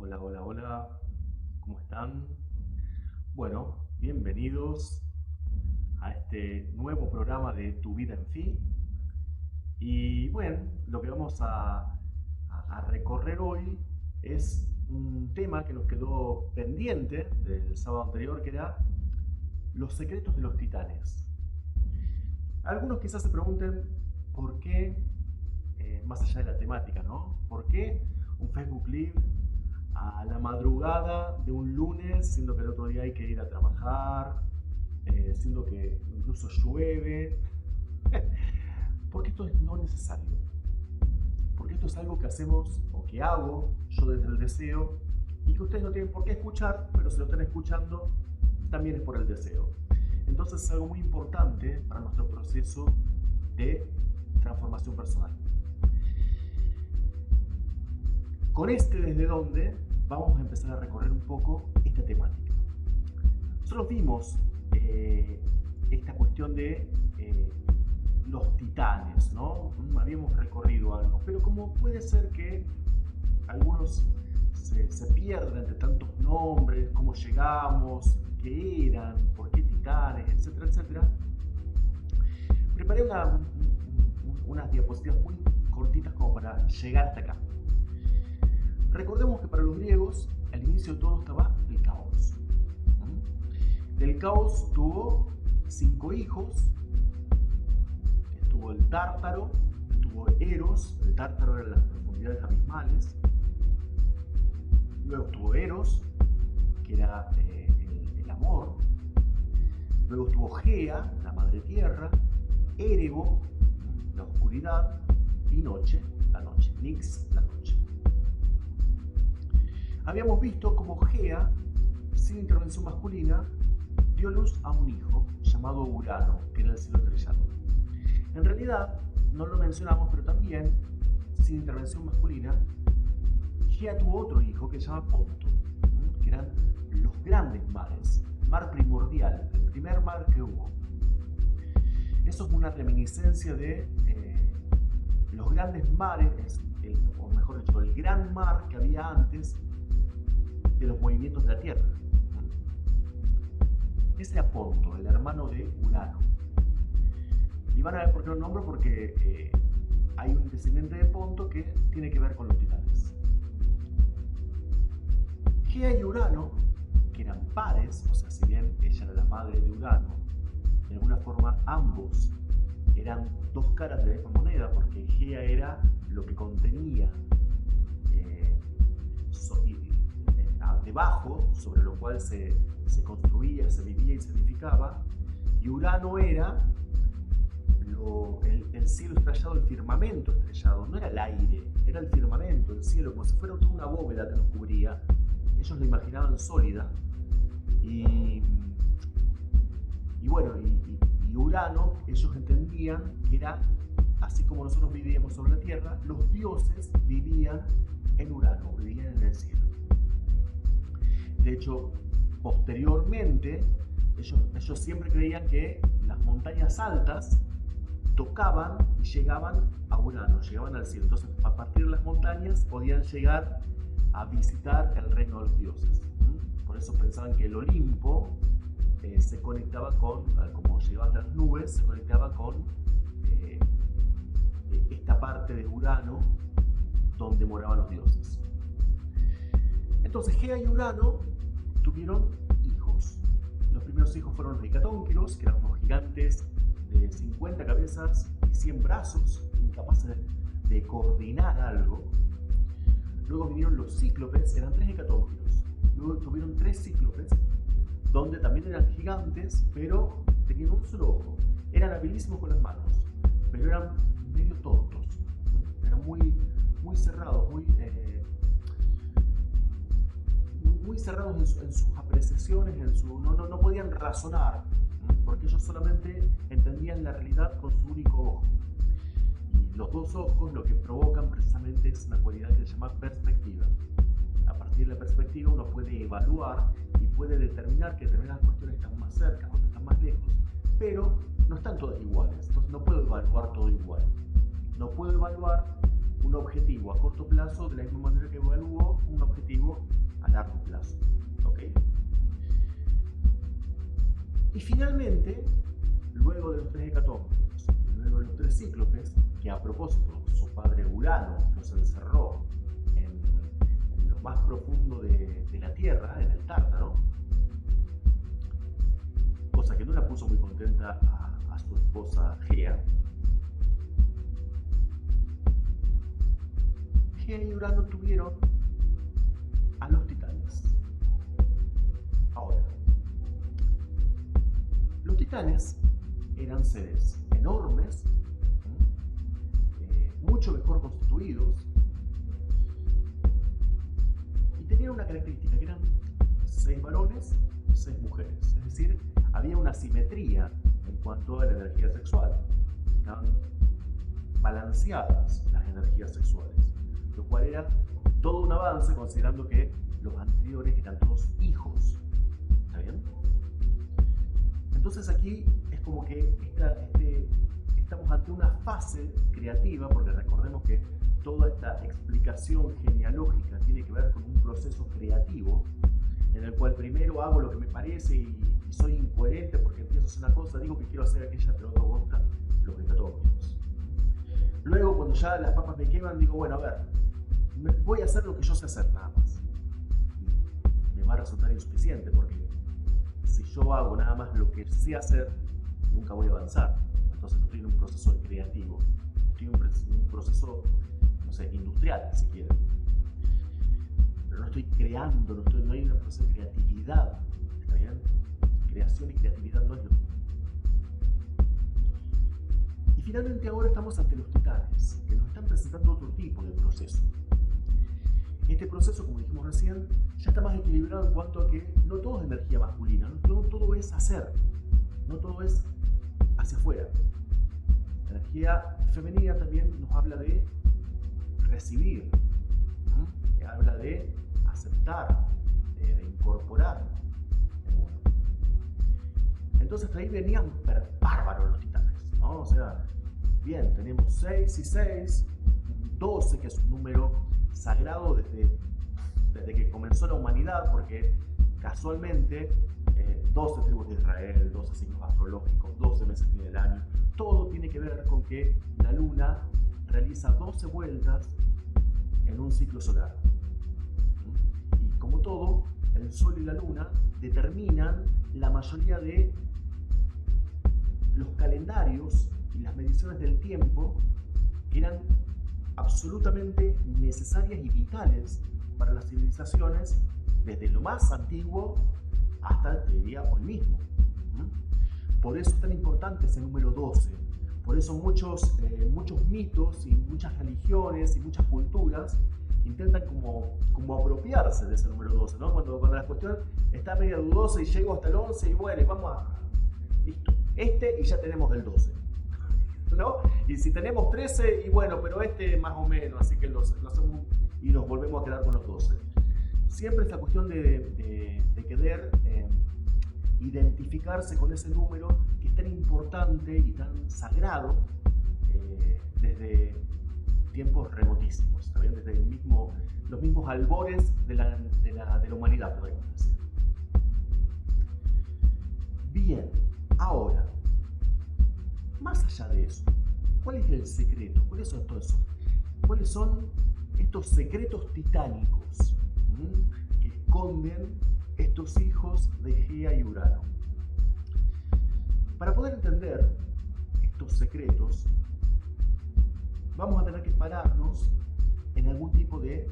Hola, hola, hola, ¿cómo están? Bueno, bienvenidos a este nuevo programa de Tu Vida en Fi. Y bueno, lo que vamos a recorrer hoy es un tema que nos quedó pendiente del sábado anterior, que era los secretos de los titanes. Algunos quizás se pregunten por qué, más allá de la temática, ¿no? ¿Por qué un Facebook Live a la madrugada de un lunes, siendo que el otro día hay que ir a trabajar, siendo que incluso llueve? Porque esto es no necesario. Porque esto es algo que hacemos o que hago yo desde el deseo y que ustedes no tienen por qué escuchar, pero si lo están escuchando también es por el deseo. Entonces es algo muy importante para nuestro proceso de transformación personal. Con este desde dónde vamos a empezar a recorrer un poco esta temática. Nosotros vimos esta cuestión de los titanes, ¿no? Habíamos recorrido algo, pero ¿cómo puede ser que algunos se pierden entre tantos nombres, cómo llegamos, qué eran, por qué titanes, etcétera, etcétera? Preparé unas diapositivas muy cortitas como para llegar hasta acá. Recordemos que para los griegos, al inicio de todo estaba el caos. Del caos tuvo 5 hijos. Estuvo el Tártaro, estuvo Eros. El Tártaro era las profundidades abismales. Luego estuvo Eros, que era el amor. Luego estuvo Gea, la madre tierra. Erebo, la oscuridad. Y Noche, la noche. Nix, la noche. Habíamos visto cómo Gea, sin intervención masculina, dio luz a un hijo llamado Urano, que era el cielo estrellado. En realidad, no lo mencionamos, pero también, sin intervención masculina, Gea tuvo otro hijo que se llama Ponto, que eran los grandes mares, mar primordial, el primer mar que hubo. Eso es una reminiscencia de los grandes mares, o mejor dicho, el gran mar que había antes de los movimientos de la Tierra. Ese era Ponto, el hermano de Urano. Y van a ver por qué lo nombro, porque hay un descendiente de Ponto que tiene que ver con los titanes. Gea y Urano, que eran pares, o sea, si bien ella era la madre de Urano, de alguna forma ambos eran dos caras de la misma moneda, porque Gea era lo que contenía debajo, sobre lo cual se construía, se vivía y se edificaba, y Urano era el cielo estrellado, el firmamento estrellado. No era el aire, era el firmamento, el cielo, como si fuera toda una bóveda que nos cubría. Ellos la imaginaban sólida, y bueno, y Urano, ellos entendían que era así como nosotros vivíamos sobre la Tierra. Los dioses vivían en Urano, vivían en el cielo. De hecho, posteriormente, ellos siempre creían que las montañas altas tocaban y llegaban a Urano, llegaban al cielo. Entonces, a partir de las montañas podían llegar a visitar el reino de los dioses. Por eso pensaban que el Olimpo se conectaba con, como llegaba a las nubes, se conectaba con esta parte de Urano donde moraban los dioses. Entonces Gea y Urano tuvieron hijos. Los primeros hijos fueron los hecatónquiros, que eran unos gigantes de 50 cabezas y 100 brazos, incapaces de coordinar algo. Luego vinieron los cíclopes, eran 3 hecatónquiros. Luego tuvieron 3 cíclopes, donde también eran gigantes, pero tenían un solo ojo. Eran habilísimos con las manos, pero eran medio tontos. Eran muy cerrados, muy cerrados en sus apreciaciones, no podían razonar, porque ellos solamente entendían la realidad con su único ojo. Y los dos ojos lo que provocan precisamente es una cualidad que se llama perspectiva. A partir de la perspectiva uno puede evaluar y puede determinar que determinadas cuestiones están más cerca, otras están más lejos, pero no están todas iguales. Entonces no puedo evaluar todo igual. No puedo evaluar un objetivo a corto plazo de la misma manera que evaluó un objetivo a largo plazo. ¿Ok? Y finalmente, luego de los 3 hecatombes, luego de los 3 cíclopes, que a propósito su padre Urano los encerró en lo más profundo de la Tierra, en el Tártaro, cosa que no la puso muy contenta a su esposa Gea. Gea y Urano tuvieron a los titanes. Ahora, los titanes eran seres enormes, mucho mejor constituidos, y tenían una característica, que eran 6 varones, 6 mujeres. Es decir, había una simetría en cuanto a la energía sexual. Estaban balanceadas las energías sexuales, lo cual era todo un avance considerando que los anteriores eran todos hijos. ¿Está bien? Entonces aquí es como que estamos ante una fase creativa, porque recordemos que toda esta explicación genealógica tiene que ver con un proceso creativo, en el cual primero hago lo que me parece y soy incoherente porque empiezo a hacer una cosa, digo que quiero hacer aquella, pero no gusta los hecatombos. Luego, cuando ya las papas me queman, digo, bueno, a ver, voy a hacer lo que yo sé hacer, nada más. Y me va a resultar insuficiente, porque si yo hago nada más lo que sé hacer, nunca voy a avanzar. Entonces no estoy en un proceso creativo, estoy en un proceso, no sé, industrial, si quieren. Pero no estoy creando, no hay un proceso de creatividad, ¿está bien? Creación y creatividad no es lo mismo. Y finalmente ahora estamos ante los titanes, que nos están presentando otro tipo de proceso. Este proceso, como dijimos recién, ya está más equilibrado en cuanto a que no todo es energía masculina, no todo es hacer, no todo es hacia afuera. La energía femenina también nos habla de recibir, habla de aceptar, de incorporar el mundo. Entonces ahí venían bárbaros los titanes, ¿no? O sea, bien, tenemos 6 y 6, 12, que es un número sagrado desde que comenzó la humanidad, porque casualmente 12 tribus de Israel, 12 signos astrológicos, 12 meses tiene el año, todo tiene que ver con que la luna realiza 12 vueltas en un ciclo solar. Y como todo, el sol y la luna determinan la mayoría de los calendarios y las mediciones del tiempo que eran absolutamente necesarias y vitales para las civilizaciones desde lo más antiguo hasta, te diría, hoy mismo. Por eso es tan importante ese número 12. Por eso muchos mitos y muchas religiones y muchas culturas intentan como apropiarse de ese número 12, ¿no? Cuando la cuestión está media dudosa y llego hasta el 11 y bueno, y vamos a... Listo. Y ya tenemos el 12. ¿No? Y si tenemos 13, y bueno, pero más o menos, así que lo hacemos y nos volvemos a quedar con los 12. Siempre esta cuestión de querer identificarse con ese número que es tan importante y tan sagrado desde tiempos remotísimos, ¿está bien? Desde los mismos albores de la humanidad, podemos decir. Bien, ahora, más allá de eso, ¿cuál es el secreto? ¿Cuáles son todos esos? ¿Cuáles son estos secretos titánicos que esconden estos hijos de Gea y Urano? Para poder entender estos secretos, vamos a tener que pararnos en algún tipo de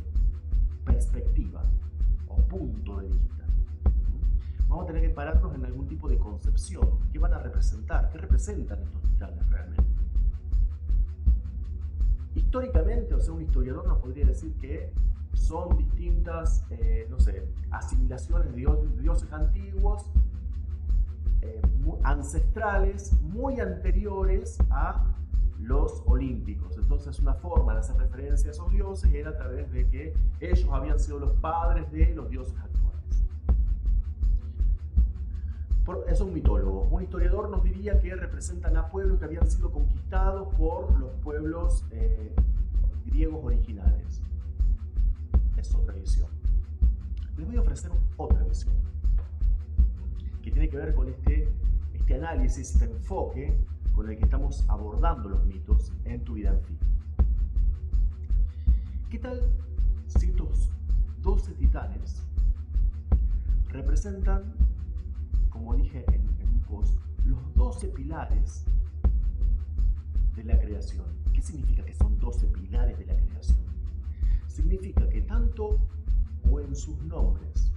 perspectiva o punto de vista. Vamos a tener que pararnos en algún tipo de concepción. ¿Qué van a representar? ¿Qué representan estos titanes realmente? Históricamente, o sea, un historiador nos podría decir que son distintas, asimilaciones de dioses antiguos, ancestrales, muy anteriores a los olímpicos. Entonces, una forma de hacer referencia a esos dioses era a través de que ellos habían sido los padres de los dioses actuales. Es un mitólogo. Un historiador nos diría que representan a pueblos que habían sido conquistados por los pueblos griegos originales. Es otra visión. Les voy a ofrecer otra visión que tiene que ver con este análisis, este enfoque con el que estamos abordando los mitos en Tu Vida en Fi. ¿Qué tal si estos 12 titanes representan, como dije en un post, los 12 pilares de la creación? ¿Qué significa que son 12 pilares de la creación? Significa que tanto o en sus nombres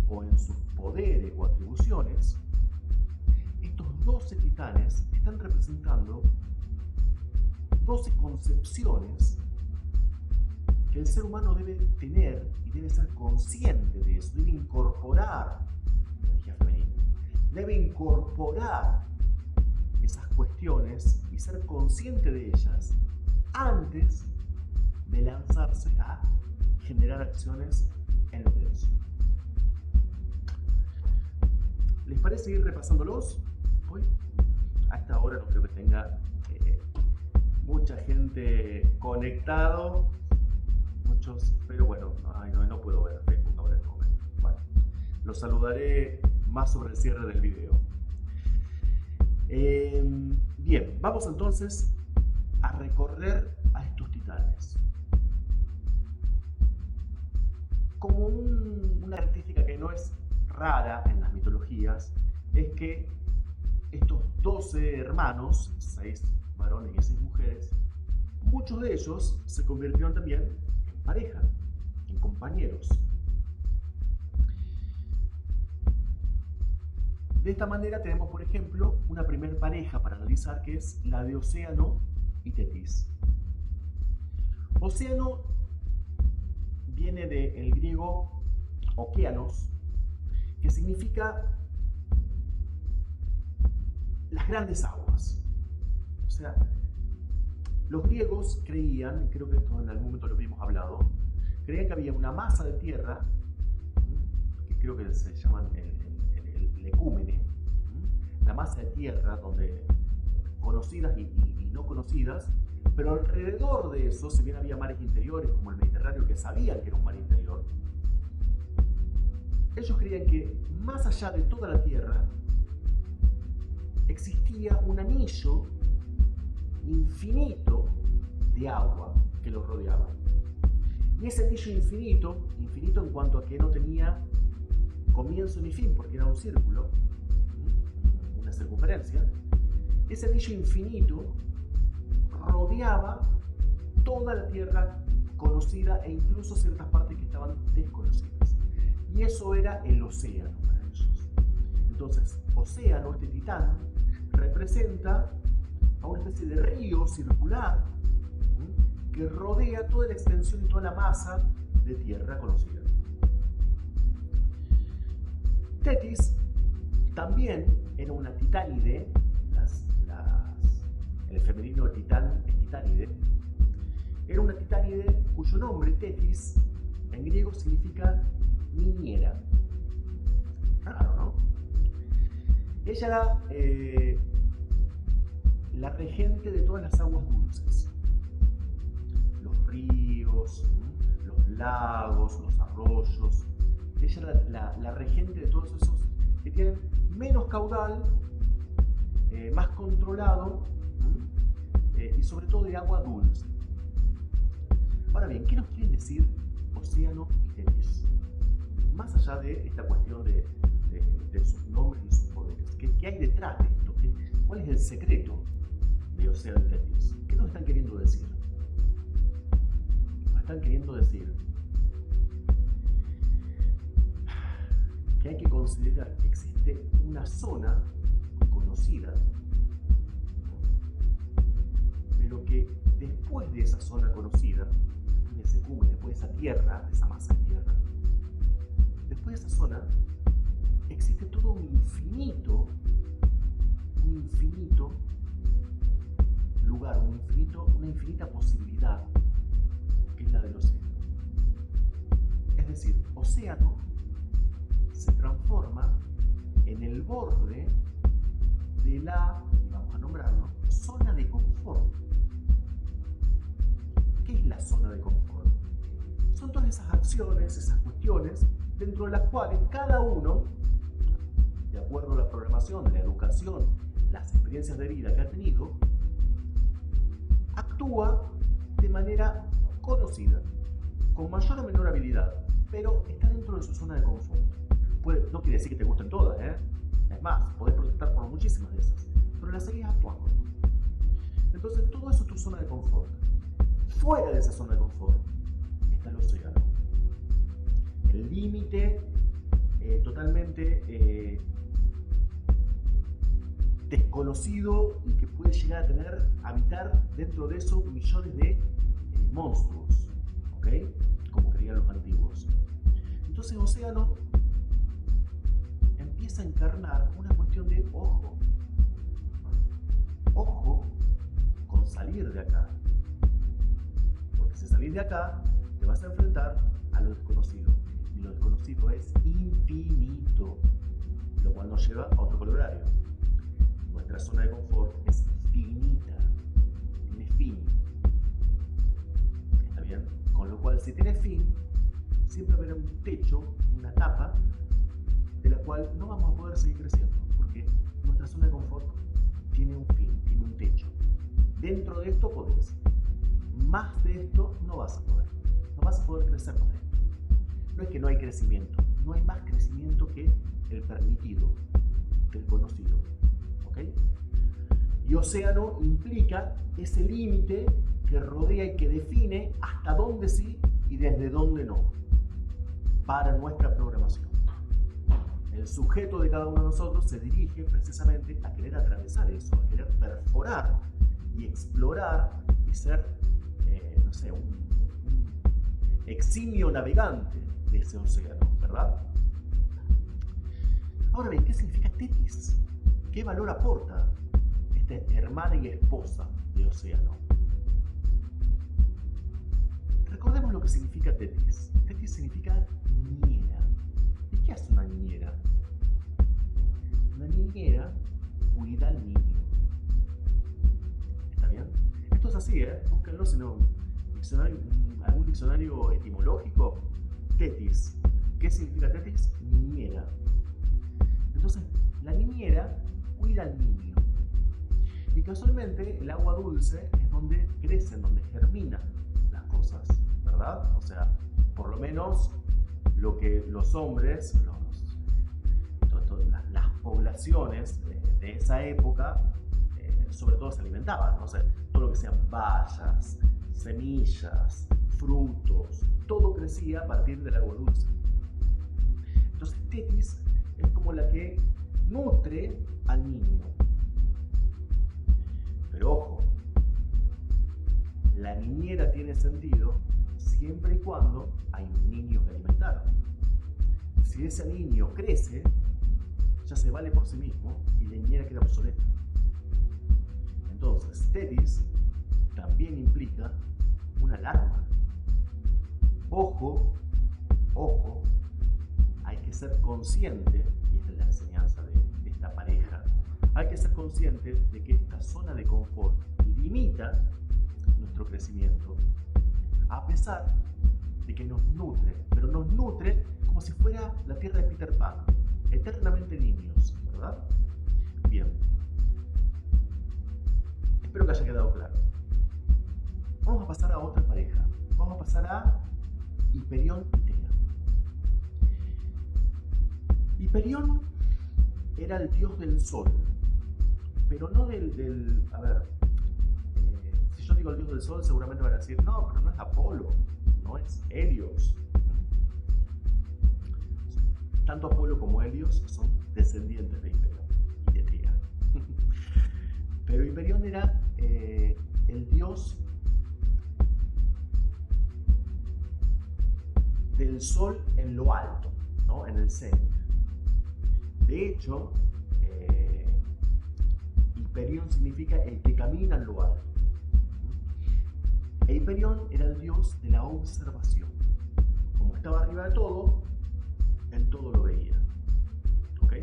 o en sus poderes o atribuciones, estos 12 titanes están representando 12 concepciones que el ser humano debe tener y debe ser consciente de eso, debe incorporar energía femenina, debe incorporar esas cuestiones y ser consciente de ellas antes de lanzarse a generar acciones en lo denso. ¿Les parece ir repasándolos? Hoy, a esta hora no creo que tenga mucha gente conectado, pero bueno, no puedo ver Facebook ahora en este momento. Bueno, los saludaré más sobre el cierre del video. Bien, vamos entonces a recorrer a estos titanes. Como una característica que no es rara en las mitologías, es que estos 12 hermanos, 6 varones y 6 mujeres, muchos de ellos se convirtieron también en pareja, en compañeros. De esta manera tenemos, por ejemplo, una primera pareja para analizar, que es la de Océano y Tetis. Océano viene del griego okeanos, que significa las grandes aguas. O sea, los griegos creían, y creo que esto en algún momento lo habíamos hablado, creían que había una masa de tierra, que creo que se llaman el lecúmene, la masa de tierra donde conocidas y no conocidas, pero alrededor de eso, si bien había mares interiores como el Mediterráneo, que sabían que era un mar interior, ellos creían que más allá de toda la tierra existía un anillo infinito de agua que lo rodeaba. Y ese anillo infinito en cuanto a que no tenía comienzo ni fin, porque era un círculo, una circunferencia, ese anillo infinito rodeaba toda la tierra conocida e incluso ciertas partes que estaban desconocidas. Y eso era el océano para ellos. Entonces, Océano, este titán, representa a una especie de río circular que rodea toda la extensión y toda la masa de tierra conocida. Tetis también era una titánide, el femenino de titán es titánide, era una titánide cuyo nombre, Tetis, en griego significa niñera. Raro, ¿no? Ella era la regente de todas las aguas dulces. Los ríos, los lagos, los arroyos. Ella era la regente de todos esos que tienen menos caudal, más controlado y sobre todo de agua dulce. Ahora bien, ¿qué nos quieren decir Océano y Tetis? Más allá de esta cuestión de sus nombres y sus poderes, ¿qué hay detrás de esto? ¿Cuál es el secreto de Océano y Tetis? ¿Qué nos están queriendo decir? Nos están queriendo decir que hay que considerar que existe una zona conocida, pero que después de esa zona conocida, de ese cúmulo, después de esa tierra, de esa masa de tierra, después de esa zona, existe todo un infinito lugar, una infinita posibilidad, que es la del océano. Es decir, Océano se transforma en el borde de la, vamos a nombrarlo, zona de confort. son todas esas acciones, esas cuestiones, dentro de las cuales cada uno, de acuerdo a la programación, la educación, las experiencias de vida que ha tenido, actúa de manera conocida, con mayor o menor habilidad, pero está dentro de su zona de confort. No quiere decir que te gusten todas, ¿eh? Es más, podés protestar por muchísimas de esas, pero las seguís actuando. Entonces, todo eso es tu zona de confort. Fuera de esa zona de confort está el océano. El límite totalmente desconocido y que puede llegar a habitar dentro de eso millones de monstruos, ¿ok? Como creían los antiguos. Entonces el océano empieza a encarnar una cuestión de ojo con salir de acá, porque si salís de acá te vas a enfrentar a lo desconocido, y lo desconocido es infinito, lo cual nos lleva a otro colorario. Nuestra zona de confort es finita, tiene fin. ¿Está bien? Con lo cual, si tiene fin, siempre habrá un techo, una tapa, de la cual no vamos a poder seguir creciendo, porque nuestra zona de confort tiene un fin, tiene un techo. Dentro de esto podés. Más de esto no vas a poder. No vas a poder crecer con esto. No es que no hay crecimiento, no hay más crecimiento que el permitido, que el conocido. ¿Ok? Y océano implica ese límite que rodea y que define hasta dónde sí y desde dónde no, para nuestra programación. El sujeto de cada uno de nosotros se dirige precisamente a querer atravesar eso, a querer perforar y explorar y ser, no sé, un eximio navegante de ese océano, ¿verdad? Ahora bien, ¿qué significa Tetis? ¿Qué valor aporta esta hermana y esposa de océano? Recordemos lo que significa Tetis. Tetis significa niñera. ¿Y qué hace una niñera? Una niñera cuida al niño. ¿Está bien? Esto es así, ¿eh? Búsquenlo si no, algún diccionario etimológico. Tetis. ¿Qué significa Tetis? Niñera. Entonces, la niñera cuida al niño. Y casualmente, el agua dulce es donde crecen, donde germinan las cosas, ¿verdad? O sea, por lo menos lo que los hombres, las poblaciones de esa época, sobre todo se alimentaban, ¿no? O sea, todo lo que sean bayas, semillas, frutos, todo crecía a partir del agua dulce. Entonces, Tetis es como la que nutre al niño. Pero ojo, la niñera tiene sentido siempre y cuando hay un niño que alimentar. Si ese niño crece, ya se vale por sí mismo y la niñera queda obsoleta. Entonces, Tetis también implica una alarma. Ojo, hay que ser consciente, y esta es la enseñanza de esta pareja, hay que ser consciente de que esta zona de confort limita nuestro crecimiento, a pesar de que nos nutre, pero nos nutre como si fuera la tierra de Peter Pan, eternamente niños, ¿verdad? Bien. Espero que haya quedado claro. Vamos a pasar a otra pareja. Vamos a pasar a Hiperión y Tea. Hiperión era el dios del sol, pero no a ver, si yo digo el dios del sol, seguramente van a decir, no, pero no es Apolo, no es Helios. Tanto Apolo como Helios son descendientes de Hiperión y de Tea. Pero Hiperión era el dios del sol en lo alto, ¿no? En el cenit. De hecho, Hiperión significa el que camina en lo alto. E Hiperión era el dios de la observación. Como estaba arriba de todo, en todo lo veía. ¿Ok?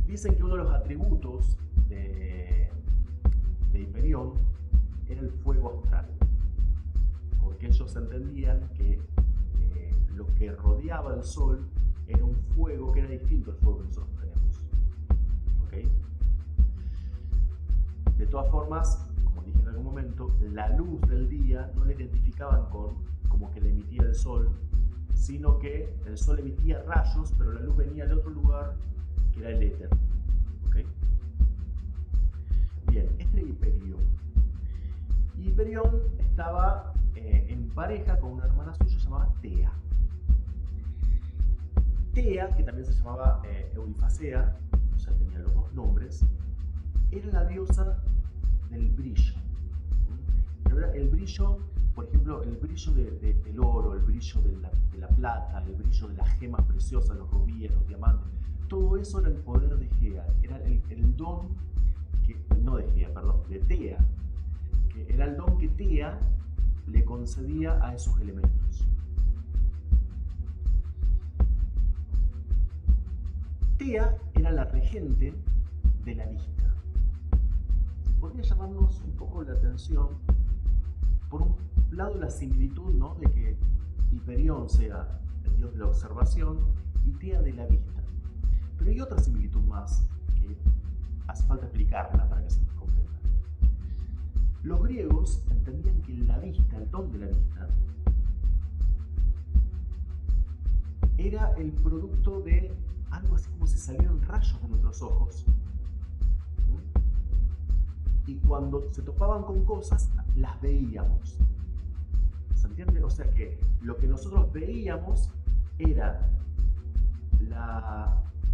Dicen que uno de los atributos de Hiperión era el fuego astral. ellos entendían que lo que rodeaba el Sol era un fuego que era distinto al fuego que nosotros tenemos. ¿Okay? De todas formas, como dije en algún momento, la luz del día no la identificaban como que la emitía el Sol, sino que el Sol emitía rayos, pero la luz venía de otro lugar, que era el éter. ¿Okay? Bien, este era Hiperión. Y Hiperión estaba en pareja con una hermana suya llamada Tea. Tea, que también se llamaba Eurifacea, o sea, tenía los dos nombres, era la diosa del brillo. Pero era el brillo, por ejemplo, el brillo del oro, el brillo de la plata, el brillo de las gemas preciosas, los rubíes, los diamantes. Todo eso era el poder de Gea, era el don, de Tea, que era el don que Tea le concedía a esos elementos. Tea era la regente de la vista. Podría llamarnos un poco la atención, por un lado, la similitud, ¿no?, de que Hiperión sea el dios de la observación y Tea de la vista. Pero hay otra similitud más que hace falta explicarla para que se comprenda. Los griegos entendían que la vista, el don de la vista, era el producto de algo así como si salieran rayos de nuestros ojos. Y cuando se topaban con cosas, las veíamos. ¿Se entiende? O sea que lo que nosotros veíamos era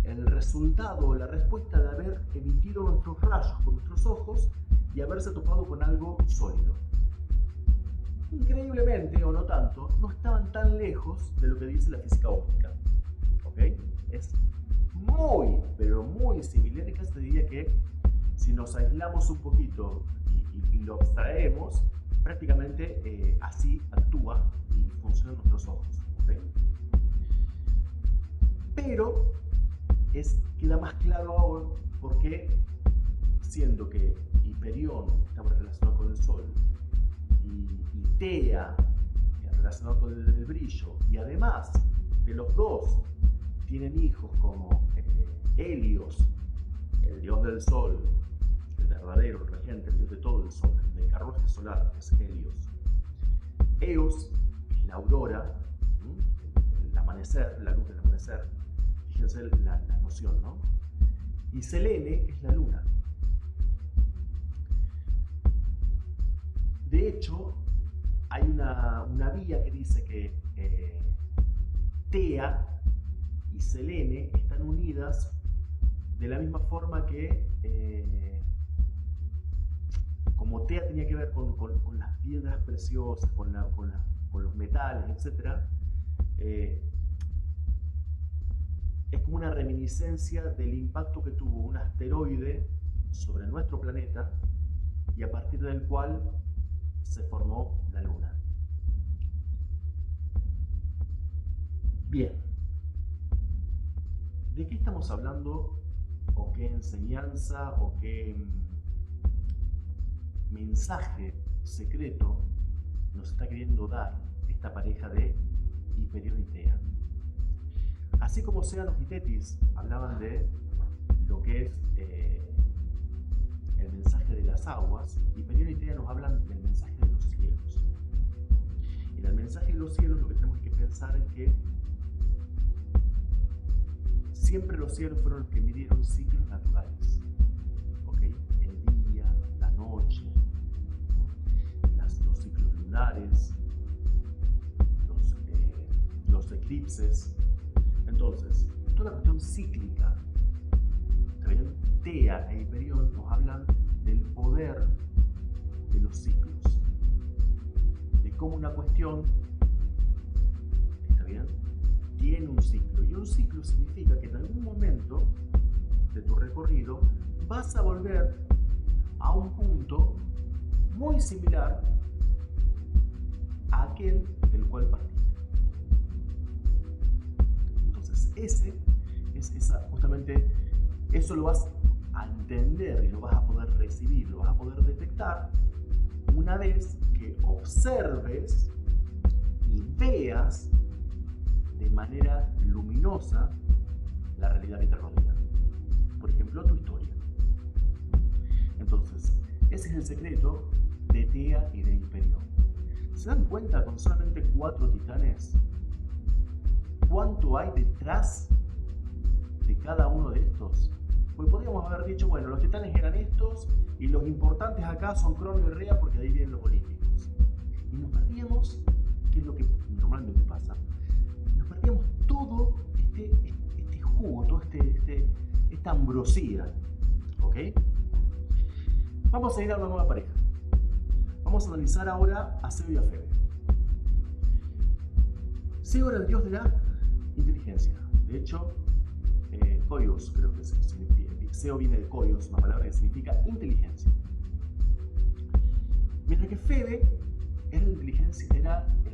el resultado o la respuesta de haber emitido nuestros rayos con nuestros ojos y haberse topado con algo sólido. Increíblemente, o no tanto, no estaban tan lejos de lo que dice la física óptica. ¿Ok? Es muy, pero muy similar, y casi te diría que si nos aislamos un poquito y lo abstraemos, prácticamente así actúa y funcionan nuestros ojos. ¿Okay? Pero queda más claro ahora porque, siendo que Hiperión estaba relacionado con el Sol y Tea relacionado con el brillo, y además de los dos tienen hijos como Helios, el dios del Sol, el verdadero, el regente, el dios de todo el Sol, del carruaje solar, que es Helios. Eos es la aurora, el amanecer, la luz del amanecer. Fíjense la noción, ¿no? Y Selene es la luna. De hecho, hay una vía que dice que Tea y Selene están unidas de la misma forma que como Tea tenía que ver con las piedras preciosas, con los metales, etc. Es como una reminiscencia del impacto que tuvo un asteroide sobre nuestro planeta y a partir del cual se formó la Luna. Bien, ¿de qué estamos hablando? ¿O qué enseñanza o qué mensaje secreto nos está queriendo dar esta pareja de Hiperión y Tea? Así como Océanos y Tetis hablaban de lo que es el mensaje de las aguas, Hiperión y Tea nos hablan del mensaje de los cielos. Y en el mensaje de los cielos lo que tenemos que pensar es que siempre los cielos fueron los que midieron ciclos naturales. ¿Okay? El día, la noche, los ciclos lunares, los eclipses. Entonces, toda la cuestión cíclica, ¿está bien? Tea e Hiperión nos hablan del poder de los ciclos, de cómo una cuestión, ¿está bien?, tiene un ciclo, y un ciclo significa que en algún momento de tu recorrido vas a volver a un punto muy similar a aquel del cual partiste. Justamente eso lo vas a entender y lo vas a poder recibir, lo vas a poder detectar una vez que observes y veas de manera luminosa la realidad que te rodea. Por ejemplo, tu historia. Entonces, ese es el secreto de Tea y de Hiperión. ¿Se dan cuenta con solamente 4 titanes cuánto hay detrás de cada uno de estos? Pues podríamos haber dicho, bueno, los titanes eran estos y los importantes acá son Crono y Rea porque de ahí vienen los olímpicos. Y nos perdíamos, que es lo que normalmente pasa, nos perdíamos todo este jugo, toda esta ambrosía. ¿Ok? Vamos a ir a una nueva pareja. Vamos a analizar ahora a Seo y a Febe. Seo era el dios de la inteligencia. De hecho, Koios creo que significa. Seo viene de Koios, una palabra que significa inteligencia. Mientras que Febe era el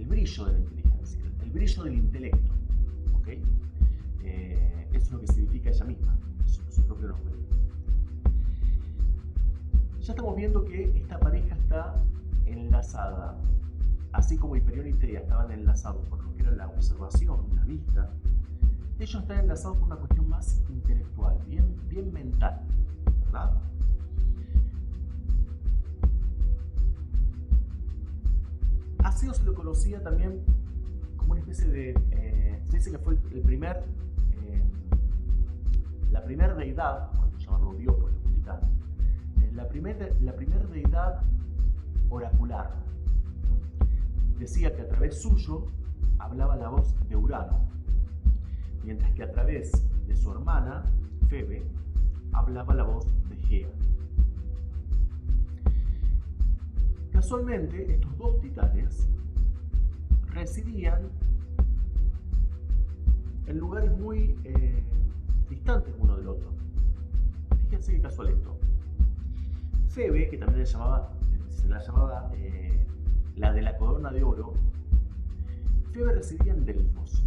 brillo de la inteligencia, el brillo del intelecto. ¿Okay? Eso es lo que significa ella misma, su propio nombre. Ya estamos viendo que esta pareja está enlazada, así como Hiperión y Tea estaban enlazados por lo que era la observación, la vista. Ellos están enlazados por una cuestión más intelectual, bien mental, ¿verdad? A Seo se lo conocía también como una especie de... se dice que fue la primera deidad, por llamarlo Dios, porque es un titán, la primera deidad oracular. Decía que a través suyo hablaba la voz de Urano, mientras que a través de su hermana, Febe, hablaba la voz de Gea. Casualmente, estos 2 titanes residían en lugares muy distantes uno del otro. Fíjense qué casual esto. Febe, que también se la llamaba la de la corona de oro, Febe residía en Delfos.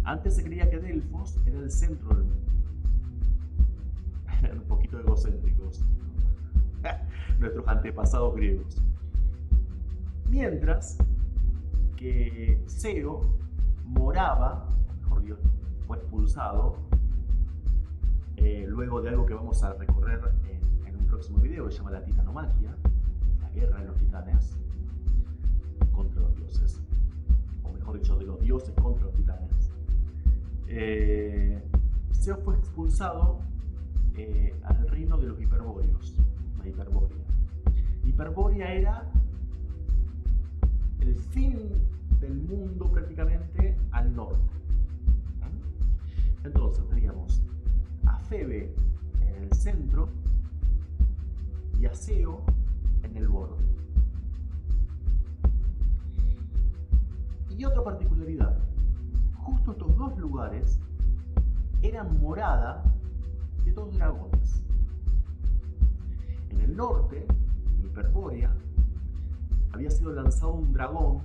Antes se creía que Delfos era el centro del mundo. Eran un poquito egocéntricos nuestros antepasados griegos. Mientras que Seo moraba, mejor dicho, fue expulsado luego de algo que vamos a recorrer en un próximo video, que se llama la titanomaquia, la guerra de los titanes contra los dioses, o mejor dicho, de los dioses contra los titanes. Seo fue expulsado al reino de los hiperbóreos, la Hiperbórea. Hiperbórea era el fin del mundo prácticamente al norte. Entonces teníamos a Febe en el centro y a Seo en el borde. Y otra particularidad, justo estos 2 lugares eran morada de 2 dragones. En el norte, en Hiperbórea, había sido lanzado un dragón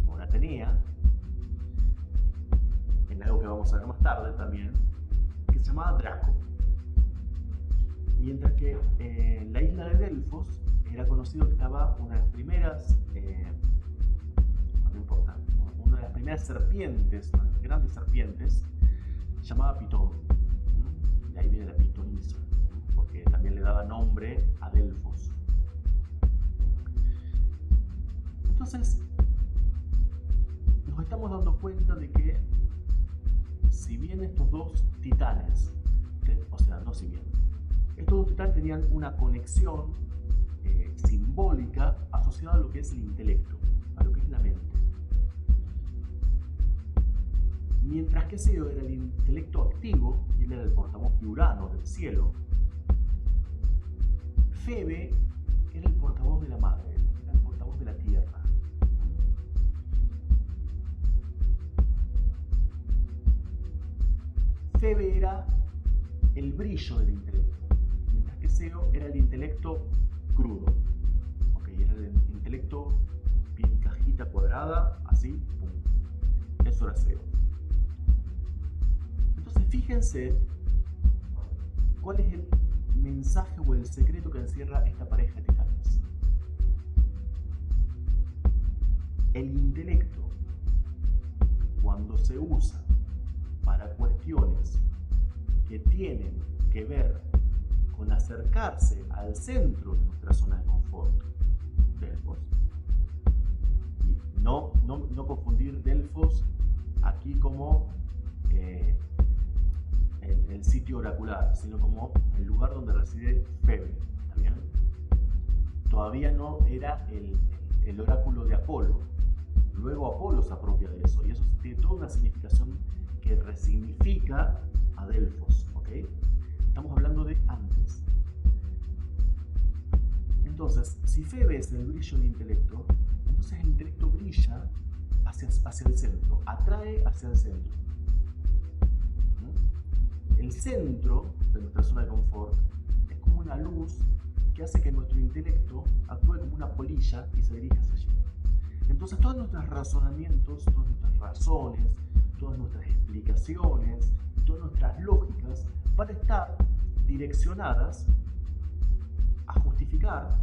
por Atenea, en algo que vamos a ver más tarde también, que se llamaba Draco. Mientras que en la isla de Delfos era conocido que estaba una de las primeras, no importa, una de las primeras serpientes, una de las grandes serpientes, llamada Pitón. De ahí viene la pitonisa, porque también le daba nombre a Delfos. Entonces, nos estamos dando cuenta de que si bien estos 2 titanes, estos 2 titanes tenían una conexión simbólica asociada a lo que es el intelecto, a lo que es la mente. Mientras que Seo era el intelecto activo, y él era el portavoz de Urano, del cielo, Febe era el portavoz de la madre, era el portavoz de la tierra. Febe era el brillo del intelecto, mientras que Seo era el intelecto crudo. Era el intelecto bien cajita cuadrada, así, pum. Eso era Seo. Entonces fíjense cuál es el mensaje o el secreto que encierra esta pareja de titanes. El intelecto, cuando se usa para cuestiones que tienen que ver con acercarse al centro de nuestra zona de confort, Delfos, y no confundir Delfos aquí como el sitio oracular, sino como el lugar donde reside Febe, ¿está bien? Todavía no era el oráculo de Apolo. Luego Apolo se apropia de eso, y eso tiene toda una significación que resignifica a Delfos, ¿ok? Estamos hablando de antes. Entonces, si Febe es el brillo del intelecto, entonces el intelecto brilla hacia el centro, atrae hacia el centro. El centro de nuestra zona de confort es como una luz que hace que nuestro intelecto actúe como una polilla y se dirija hacia allí. Entonces todos nuestros razonamientos, todas nuestras razones, todas nuestras explicaciones, todas nuestras lógicas van a estar direccionadas a justificar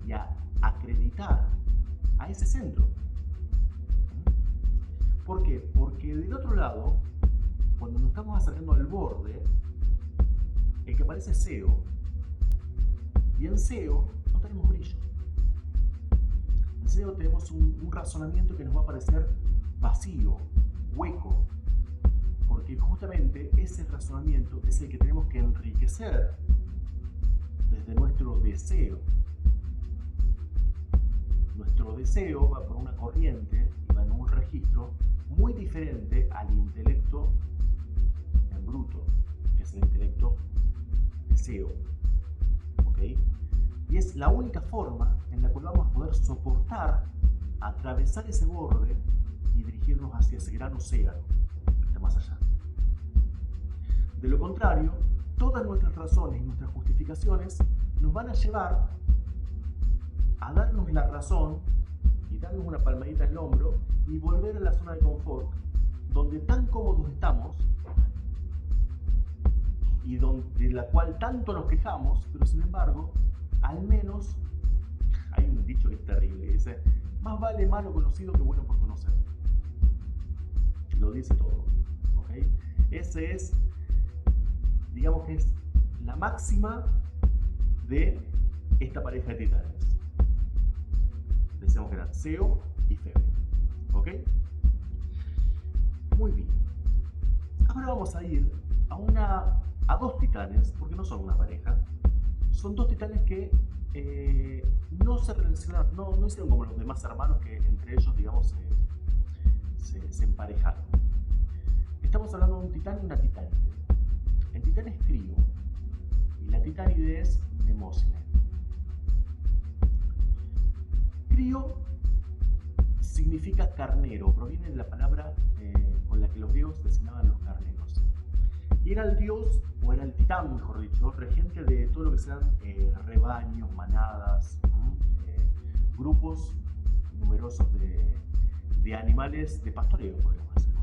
y a acreditar a ese centro. ¿Por qué? Porque del otro lado, cuando nos estamos acercando al borde, el que aparece es SEO. Y en SEO no tenemos brillo. En SEO tenemos un razonamiento que nos va a parecer vacío, hueco, porque justamente ese razonamiento es el que tenemos que enriquecer desde nuestro deseo. Nuestro deseo va por una corriente y va en un registro muy diferente al intelecto en bruto, que es el intelecto deseo. ¿Ok? Y es la única forma en la cual vamos a poder soportar atravesar ese borde y dirigirnos hacia ese gran océano que está más allá. De lo contrario, todas nuestras razones y nuestras justificaciones nos van a llevar a darnos la razón y darnos una palmadita en el hombro y volver a la zona de confort, donde tan cómodos estamos y de la cual tanto nos quejamos, pero sin embargo, al menos, hay un dicho que es terrible, que dice, más vale malo conocido que bueno por conocer. Lo dice todo, ¿ok? Ese es, digamos que es la máxima de esta pareja de titanes. Decíamos que eran SEO y Febe, ¿ok? Muy bien. Ahora vamos a ir a dos titanes, porque no son una pareja. Son dos titanes que no se relacionaron, no hicieron como los demás hermanos que entre ellos, digamos, se emparejaron. Estamos hablando de un titán y una titánide. El titán es Crio y la titánide es Mnemósine. Crio significa carnero, proviene de la palabra con la que los griegos designaban los carneros. Y era el dios, o era el titán, mejor dicho, regente de todo lo que sean rebaños, manadas, grupos numerosos de animales de pastoreo, podríamos decir.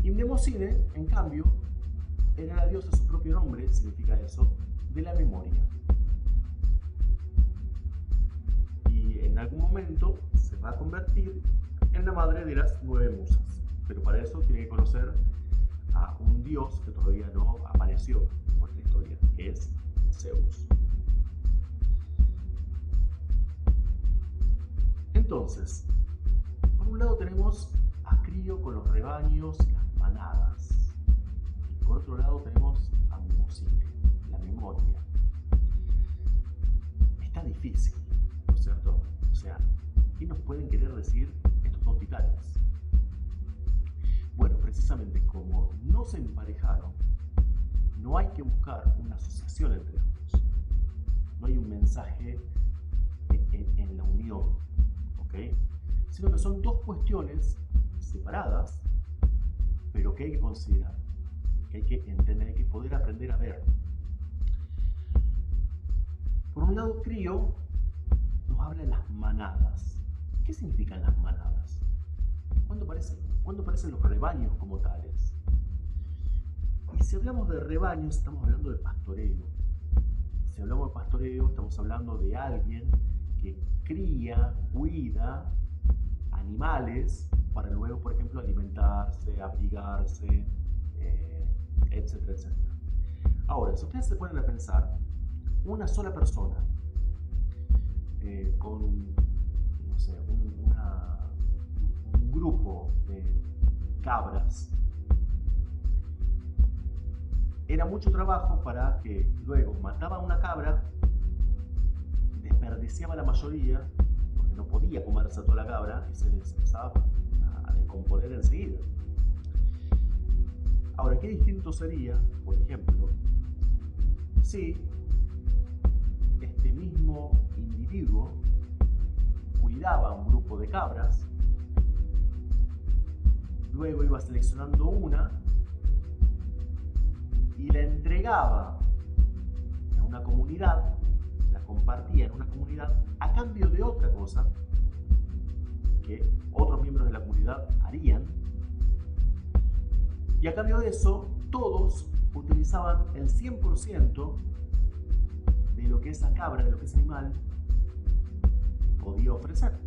Y Mnemósine, en cambio, era la diosa, su propio nombre significa eso, de la memoria. Y en algún momento se va a convertir en la madre de las 9 musas. Pero para eso tiene que conocer a un dios que todavía no apareció en nuestra historia, que es Zeus. Entonces, por un lado tenemos a Crio con los rebaños y las manadas. Y por otro lado tenemos a Mnemósine, la memoria. Está difícil, ¿no es cierto? O sea, ¿qué nos pueden querer decir estos dos titanes? Bueno, precisamente como no se emparejaron, no hay que buscar una asociación entre ambos. No hay un mensaje en la unión, ¿ok? Sino que son dos cuestiones separadas, pero que hay que considerar, que hay que entender, hay que poder aprender a ver. Por un lado, Crio nos habla de las manadas. ¿Qué significan las manadas? ¿Cuándo aparecen los rebaños como tales? Y si hablamos de rebaños, estamos hablando de pastoreo. Si hablamos de pastoreo, estamos hablando de alguien que cría, cuida animales para luego, por ejemplo, alimentarse, abrigarse, etcétera, etcétera. Ahora, si ustedes se ponen a pensar, una sola persona con, no sé, un grupo de cabras, era mucho trabajo para que luego mataba una cabra, desperdiciaba la mayoría, porque no podía comerse a toda la cabra y se empezaba a descomponer enseguida. Ahora, qué distinto sería, por ejemplo, si este mismo individuo cuidaba un grupo de cabras, luego iba seleccionando una y la entregaba a una comunidad, la compartía en una comunidad a cambio de otra cosa que otros miembros de la comunidad harían, y a cambio de eso todos utilizaban el 100% de lo que esa cabra, de lo que ese animal podía ofrecer,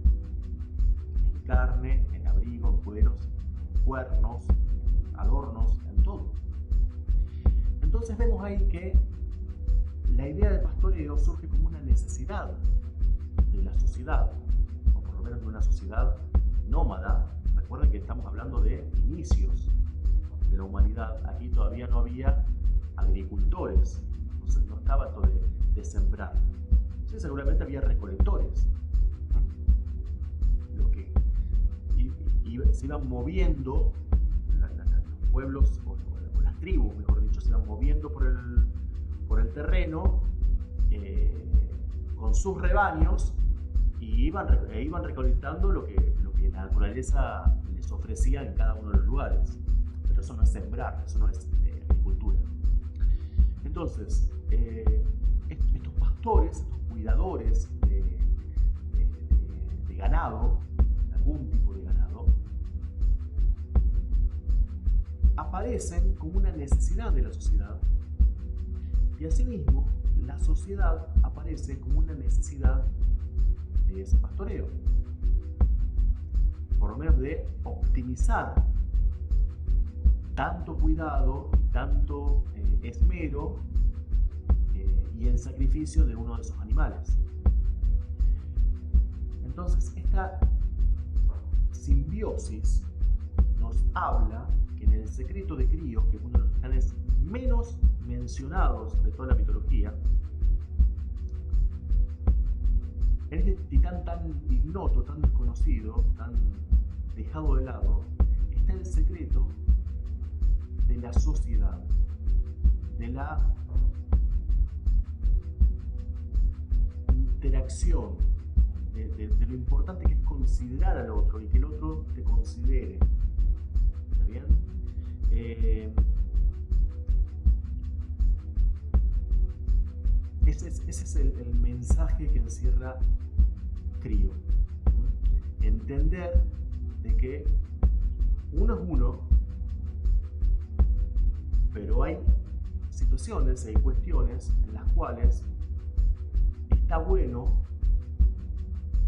en carne, en abrigo, en cueros, en cuernos, en adornos, en todo. Entonces vemos ahí que la idea de pastoreo surge como una necesidad de la sociedad, o por lo menos de una sociedad nómada. Recuerden que estamos hablando de inicios de la humanidad. Aquí todavía no había agricultores, no estaba esto de sembrar. Sí, seguramente había recolectores, los que se iban moviendo, los pueblos o las tribus, mejor dicho, se iban moviendo por el terreno con sus rebaños y iban recolectando lo que la naturaleza les ofrecía en cada uno de los lugares. Pero eso no es sembrar, eso no es agricultura. Entonces, estos pastores, estos cuidadores de ganado, de algún tipo de ganado, aparecen como una necesidad de la sociedad, y asimismo la sociedad aparece como una necesidad de ese pastoreo, por lo menos de optimizar tanto cuidado, tanto esmero y el sacrificio de uno de esos animales. Entonces, esta simbiosis nos habla que en el secreto de Crío, que es uno de los titanes menos mencionados de toda la mitología, en este titán tan ignoto, tan desconocido, tan dejado de lado, está el secreto de la sociedad, de la interacción, de lo importante que es considerar al otro y que el otro te considere. ¿Está bien? Ese es el mensaje que encierra Crío. Entender de que uno es uno, pero hay situaciones, hay cuestiones en las cuales está bueno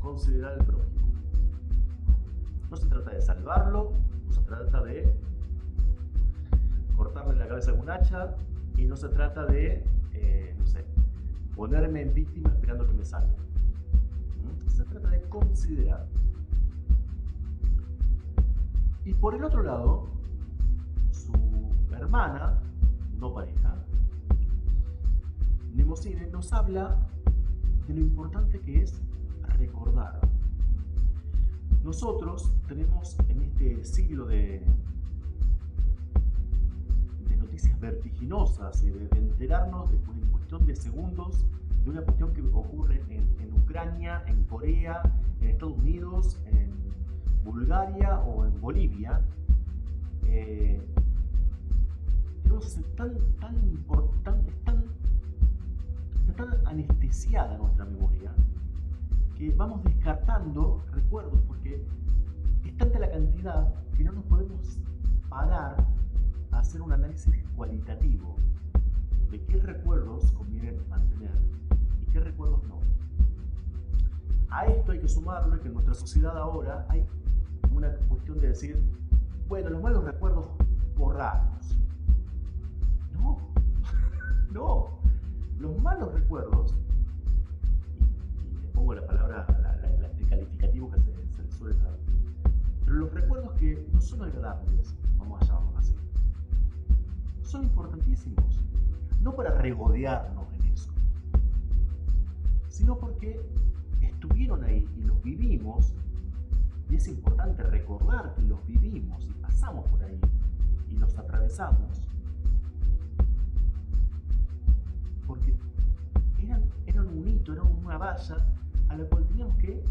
considerar al prójimo. No se trata de salvarlo, no se trata de cortarle la cabeza con un hacha, y no se trata de, no sé, ponerme en víctima esperando que me salve. Se trata de considerar. Y por el otro lado, su hermana, no pareja, Mnemosyne, nos habla de lo importante que es recordar. Nosotros tenemos en este siglo de noticias vertiginosas y de enterarnos en cuestión de segundos de una cuestión que ocurre en Ucrania, en Corea, en Estados Unidos, en Bulgaria o en Bolivia. Tenemos que ser tan importante, está tan anestesiada nuestra memoria, que vamos descartando recuerdos, porque es tanta la cantidad que no nos podemos parar a hacer un análisis cualitativo de qué recuerdos conviene mantener y qué recuerdos no. A esto hay que sumarlo que en nuestra sociedad ahora hay una cuestión de decir, bueno, los malos recuerdos, borrarlos. No, no. Los malos recuerdos, y le pongo la palabra, el calificativo que se le suele dar, pero los recuerdos que no son agradables, vamos a llamarlos así, son importantísimos. No para regodearnos en eso, sino porque estuvieron ahí y los vivimos, y es importante recordar que los vivimos y pasamos por ahí y los atravesamos, porque eran un hito, eran una valla a la cual teníamos que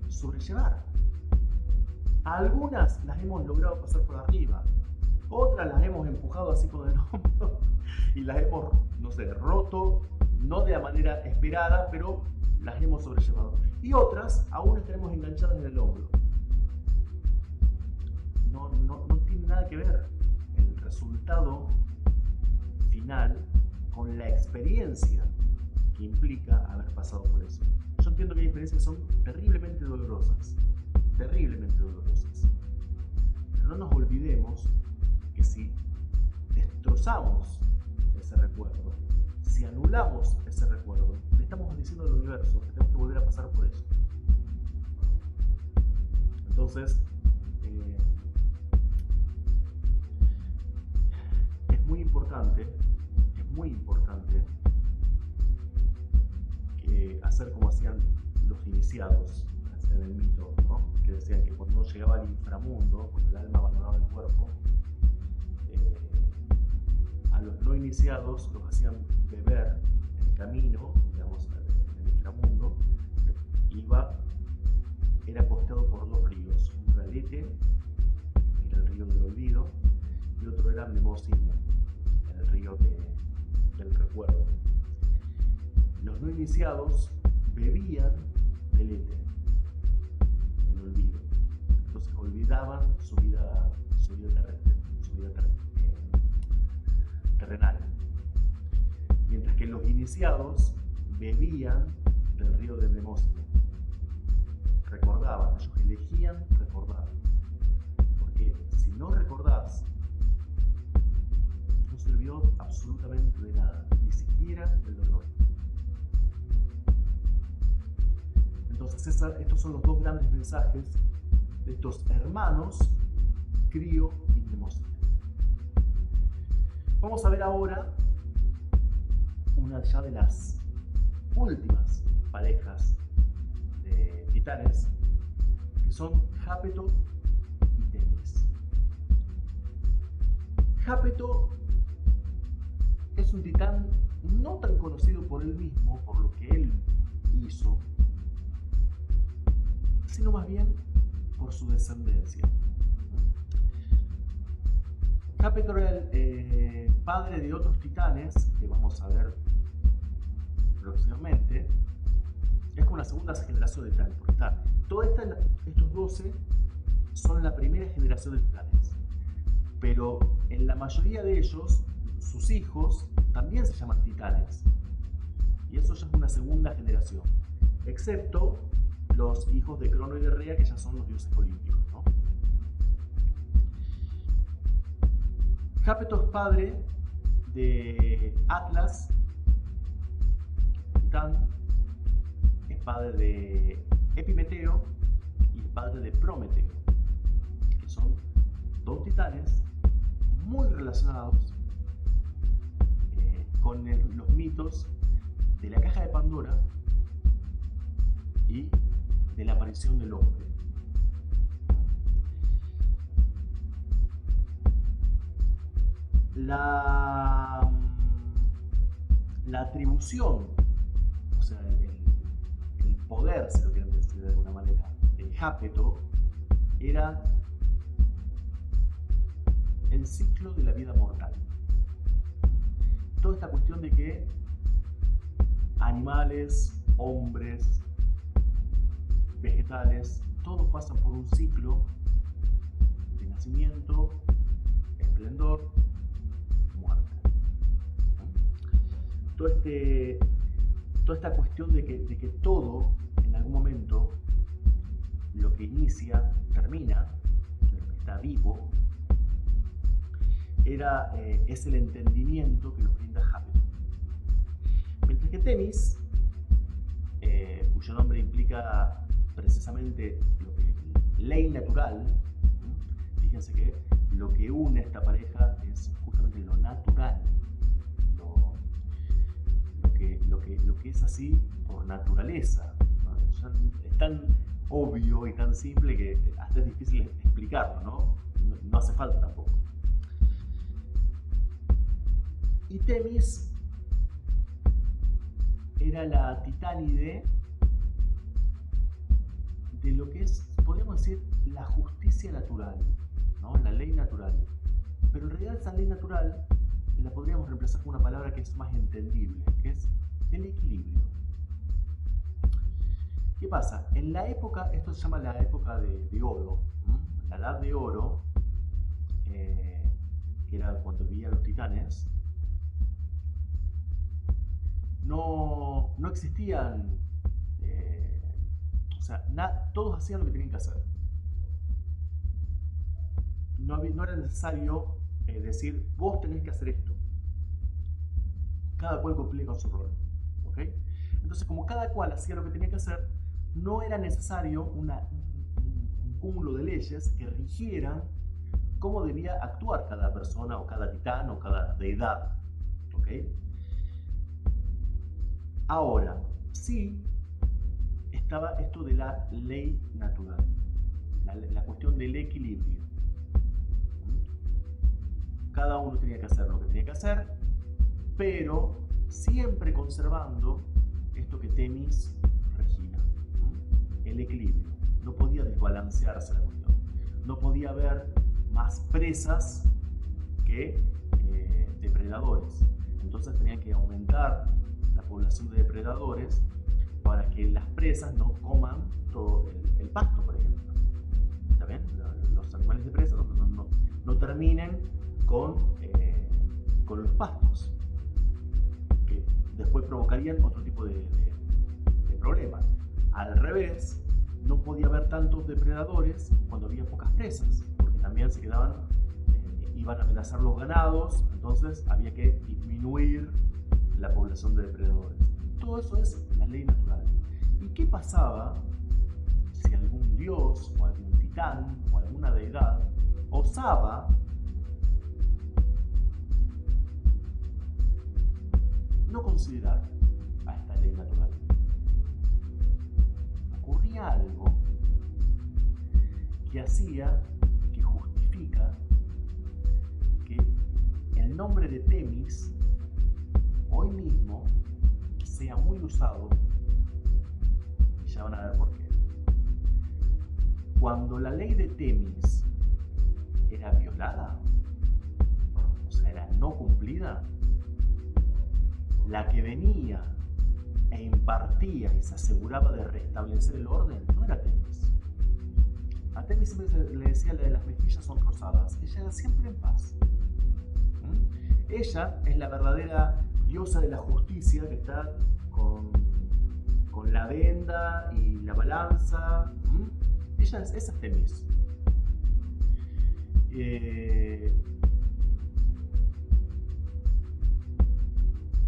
sobrellevar. A algunas las hemos logrado pasar por arriba, otras las hemos empujado así con el hombro y las hemos, no sé, roto, no de la manera esperada, pero las hemos sobrellevado. Y otras aún las tenemos enganchadas en el hombro. No tiene nada que ver el resultado final con la experiencia que implica haber pasado por eso. Yo entiendo que hay experiencias que son terriblemente dolorosas, pero no nos olvidemos que si destrozamos ese recuerdo, si anulamos ese recuerdo, le estamos diciendo al universo que tenemos que volver a pasar por eso. Entonces, es muy importante que hacer como hacían los iniciados en el mito, ¿no? Que decían que cuando uno llegaba al inframundo, cuando el alma abandonaba el cuerpo, a los no iniciados los hacían beber en el camino, digamos, en el inframundo, era costeado por dos ríos, uno era Lete, que era el río del olvido, y otro era Mnemosyne, el río del recuerdo. Los no iniciados bebían de Lete, del olvido, entonces olvidaban su vida terrenal, mientras que los iniciados bebían del río de Mnemosyne, recordaban, ellos elegían recordar, porque si no recordás, no sirvió absolutamente de nada, ni siquiera del dolor. Entonces estos son los dos grandes mensajes de estos hermanos Crío y Mnemosyne. Vamos a ver ahora una ya de las últimas parejas de titanes, que son Jápeto y Temis. Jápeto es un titán no tan conocido por él mismo, por lo que él hizo, sino más bien por su descendencia. Jápeto era el padre de otros titanes que vamos a ver próximamente. Es como la segunda generación de titanes, porque estos 12 son la primera generación de titanes, pero en la mayoría de ellos, sus hijos también se llaman titanes, y eso ya es una segunda generación, excepto los hijos de Crono y de Rea, que ya son los dioses olímpicos, ¿no? Jápeto es padre de Atlas, titán, es padre de Epimeteo y es padre de Prometeo, que son dos titanes muy relacionados con los mitos de la caja de Pandora y de la aparición del hombre. La atribución, o sea, el poder, si lo quieren decir de alguna manera, de Jápeto era el ciclo de la vida mortal. Toda esta cuestión de que animales, hombres, vegetales, todos pasan por un ciclo de nacimiento, esplendor, muerte. Toda esta cuestión de que todo en algún momento lo que inicia, termina, lo que está vivo, es el entendimiento que nos brinda Happy. Mientras que Temis, cuyo nombre implica precisamente lo que ley natural, fíjense que lo que une a esta pareja es justamente lo natural, lo que es así por naturaleza, ¿no? Es tan obvio y tan simple que hasta es difícil explicarlo, ¿no? No hace falta tampoco. Y Temis era la titánide de lo que es, podríamos decir, la justicia natural, ¿no? La ley natural. Pero en realidad esa ley natural la podríamos reemplazar con una palabra que es más entendible, que es el equilibrio. ¿Qué pasa? En la época, esto se llama la época de oro, la edad de oro, que era cuando vivían los titanes, no existían, o sea, todos hacían lo que tenían que hacer. No era necesario decir, vos tenés que hacer esto. Cada cual cumplía con su rol, ¿ok? Entonces, como cada cual hacía lo que tenía que hacer, no era necesario un cúmulo de leyes que rigieran cómo debía actuar cada persona o cada titán o cada deidad, ¿ok? Ahora, sí estaba esto de la ley natural, la cuestión del equilibrio. Cada uno tenía que hacer lo que tenía que hacer, pero siempre conservando esto que Temis regía, el equilibrio. No podía desbalancearse la cuestión. No podía haber más presas que depredadores. Entonces tenían que aumentar la población de depredadores para que las presas no coman todo el pasto, por ejemplo. ¿Está bien? Los animales de presa no terminen con los pastos, que después provocarían otro tipo de problemas. Al revés, no podía haber tantos depredadores cuando había pocas presas, porque también se quedaban, iban a amenazar los ganados, entonces había que disminuir la población de depredadores. Todo eso es la ley natural. ¿Y qué pasaba si algún dios o algún titán o alguna deidad osaba no considerar a esta ley natural? Ocurría algo que hacía, que justifica que el nombre de Temis hoy mismo sea muy usado, y ya van a ver por qué. Cuando la ley de Temis era violada, o sea, era no cumplida, la que venía e impartía y se aseguraba de restablecer el orden no era Temis. A Temis siempre le decía la de las mejillas son rosadas. Ella era siempre en paz. Ella es la verdadera diosa de la justicia que está con la venda y la balanza. Esa es Temis.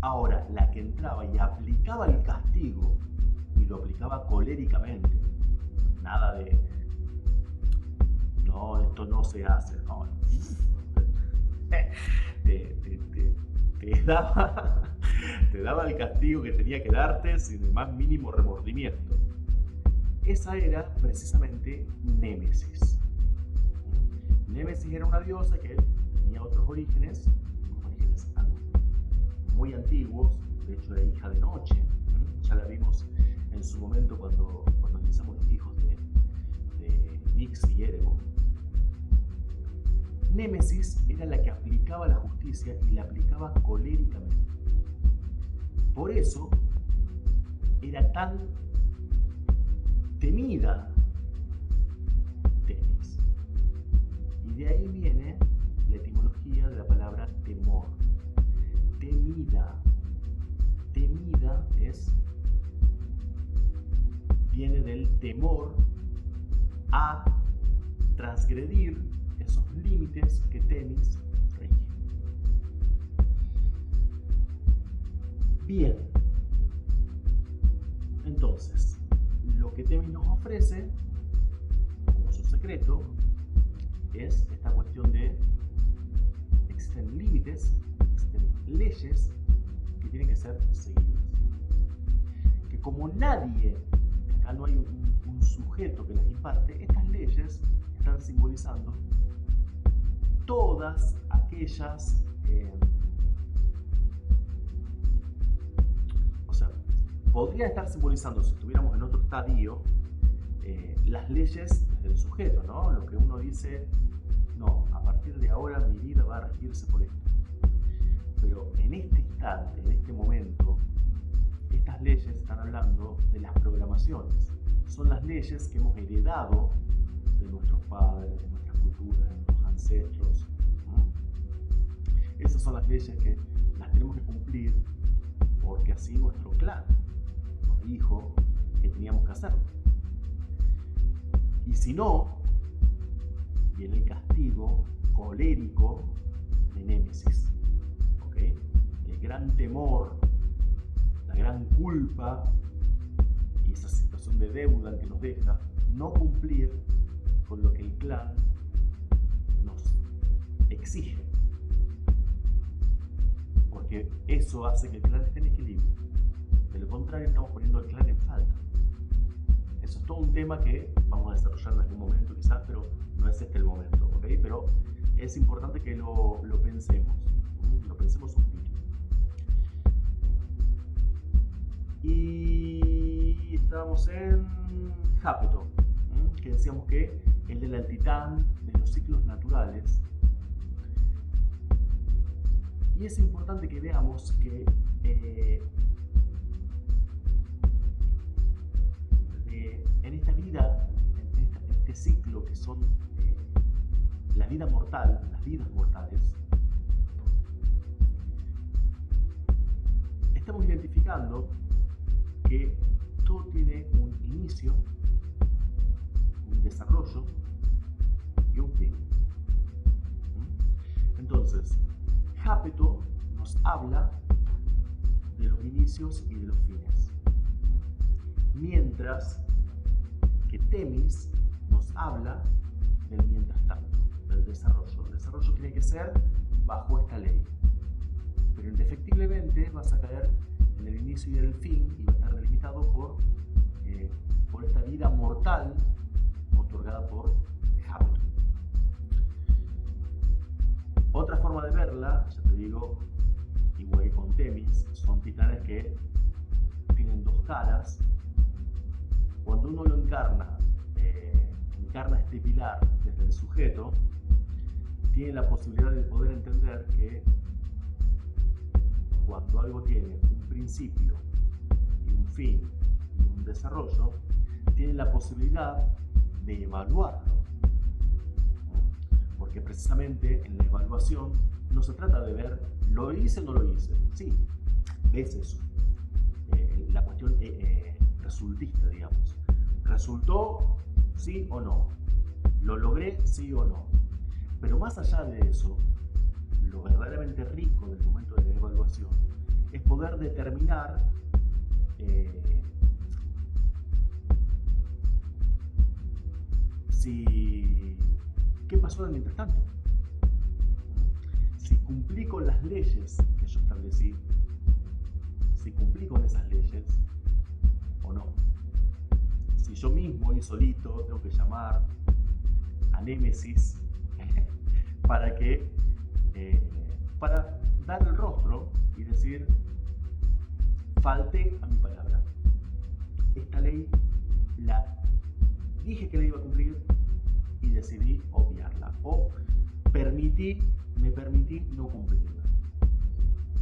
Ahora, la que entraba y aplicaba el castigo, y lo aplicaba coléricamente, nada de, no, esto no se hace, no. Te daba el castigo que tenía que darte sin el más mínimo remordimiento. Esa era precisamente Némesis. Némesis era una diosa que tenía otros orígenes muy antiguos, de hecho era hija de Noche, ya la vimos en su momento cuando analizamos los hijos de Nix y Erebo. Némesis era la que aplicaba la justicia y la aplicaba coléricamente. Por eso era tan temida Temis. Y de ahí viene la etimología de la palabra temor. Temida. Temida es viene del temor a transgredir esos límites que Temis rige. Bien, entonces, lo que Temis nos ofrece, como su secreto, es esta cuestión de existen límites, existen leyes que tienen que ser seguidas. Que como nadie, acá no hay un sujeto que las imparte, estas leyes están simbolizando todas aquellas, podría estar simbolizando, si estuviéramos en otro estadio, las leyes desde el sujeto, ¿no? Lo que uno dice, no, a partir de ahora mi vida va a regirse por esto. Pero en este instante, en este momento, estas leyes están hablando de las programaciones. Son las leyes que hemos heredado de nuestros padres, de nuestras culturas, de nuestros ancestros. Esas son las leyes que las tenemos que cumplir porque así nuestro clan nos dijo que teníamos que hacerlo. Y si no, viene el castigo colérico de Némesis. ¿Okay? El gran temor, la gran culpa y esa situación de deuda que nos deja no cumplir con lo que el clan nos exige. Porque eso hace que el clan esté en equilibrio. De lo contrario, estamos poniendo al clan en falta. Eso es todo un tema que vamos a desarrollar en algún momento quizás, pero no es este el momento, ¿ok? Pero es importante que lo pensemos un poquito. Y estábamos en Jápeto, que decíamos que el del altitán de los ciclos naturales. Y es importante que veamos que en esta vida, en este ciclo que son la vida mortal, las vidas mortales, estamos identificando que todo tiene un inicio, un desarrollo y un fin. Entonces, Jápeto nos habla de los inicios y de los fines, mientras que Temis nos habla del mientras tanto, del desarrollo. El desarrollo tiene que ser bajo esta ley, pero indefectiblemente vas a caer en el inicio y en el fin y va a estar delimitado por esta vida mortal otorgada por Jápeto. Otra forma de verla, ya te digo, igual que con Temis, son titanes que tienen dos caras. Cuando uno lo encarna este pilar desde el sujeto, tiene la posibilidad de poder entender que cuando algo tiene un principio y un fin y un desarrollo, tiene la posibilidad de evaluarlo. Porque precisamente en la evaluación no se trata de ver, ¿lo hice o no lo hice? Sí, ves eso. La cuestión resultista, digamos. ¿Resultó sí o no? ¿Lo logré sí o no? Pero más allá de eso, lo verdaderamente rico del momento de la evaluación es poder determinar qué pasó en el mientras tanto. Si cumplí con las leyes que yo establecí, si cumplí con esas leyes o no. Si yo mismo y solito tengo que llamar a Némesis para dar el rostro y decir, falté a mi palabra. Esta ley dije que la iba a cumplir y decidí obviarla. O me permití no cumplirla.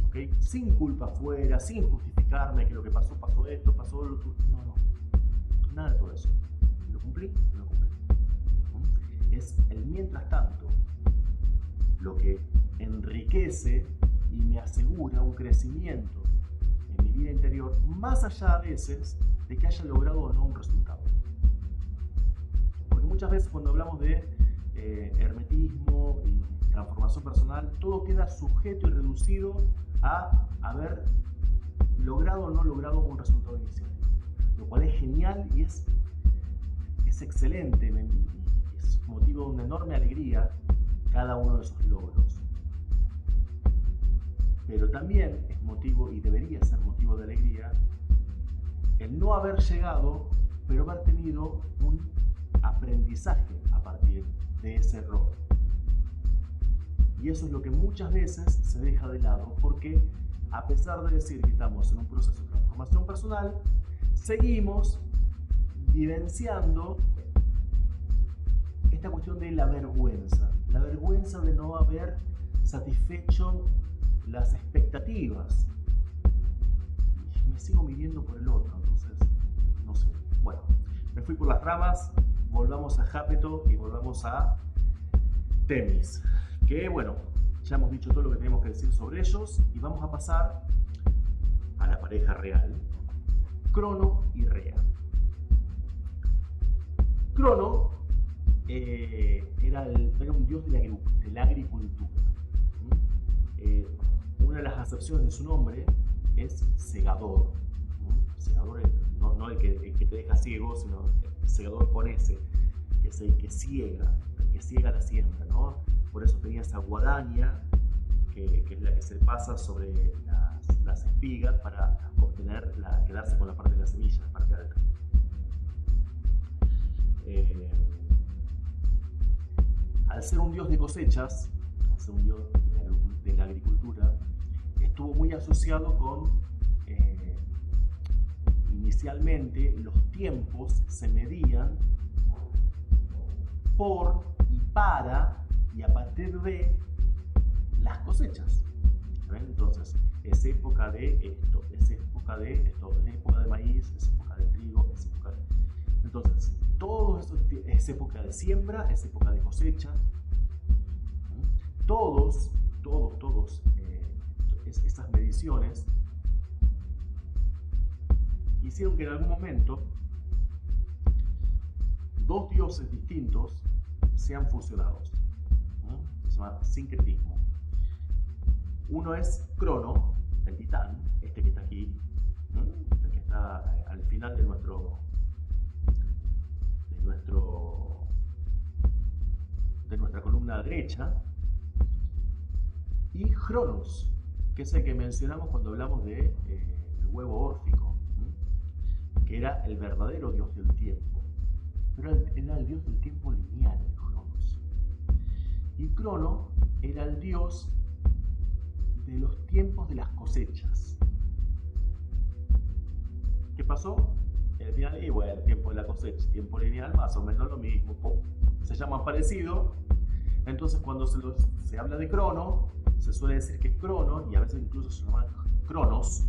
¿Okay? Sin culpa afuera, sin justificarme que lo que pasó esto, pasó lo otro. No. Nada de todo eso. ¿Lo cumplí? No lo cumplí. Es el mientras tanto lo que enriquece y me asegura un crecimiento en mi vida interior, más allá a veces de que haya logrado o no un resultado. Porque muchas veces cuando hablamos de hermetismo y transformación personal, todo queda sujeto y reducido a haber logrado o no logrado un resultado inicial. Lo cual es genial y es excelente, es motivo de una enorme alegría cada uno de esos logros. Pero también es motivo, y debería ser motivo de alegría, el no haber llegado, pero haber tenido un aprendizaje a partir de ese error. Y eso es lo que muchas veces se deja de lado, porque a pesar de decir que estamos en un proceso de transformación personal, seguimos vivenciando esta cuestión de la vergüenza de no haber satisfecho las expectativas. Y me sigo midiendo por el otro, entonces, no sé. Bueno, me fui por las ramas, volvamos a Jápeto y volvamos a Temis. Que bueno, ya hemos dicho todo lo que tenemos que decir sobre ellos y vamos a pasar a la pareja real, Crono y Rea. Crono era un dios de la agricultura. Una de las acepciones de su nombre es segador. Segador no el que te deja ciego, sino el segador con ese, que es el que ciega la siembra, ¿no? Por eso tenía esa guadaña, que es la que se pasa sobre las espigas para quedarse con la parte de la semilla, la parte alta. Al ser un dios de cosechas, al ser un dios de la agricultura, estuvo muy asociado con, inicialmente, los tiempos se medían por y para y a partir de las cosechas. ¿Ven? Entonces, es época de esto, es época de esto, es época de maíz, es época de trigo, es época de... Entonces, todo eso es época de siembra, es época de cosecha. Todos estas mediciones hicieron que en algún momento dos dioses distintos sean fusionados. Se llama sincretismo. Uno es Crono, el titán, este que está aquí, el que está al final de nuestra columna derecha, y Cronos, que es el que mencionamos cuando hablamos de el huevo órfico, que era el verdadero dios del tiempo, pero era el dios del tiempo lineal, Cronos. Y Crono era el dios de los tiempos de las cosechas. ¿Qué pasó? El final, y bueno, el tiempo de la cosecha, tiempo lineal, más o menos lo mismo, se llama parecido. Entonces cuando se habla de Crono, se suele decir que es Crono, y a veces incluso se llama Cronos.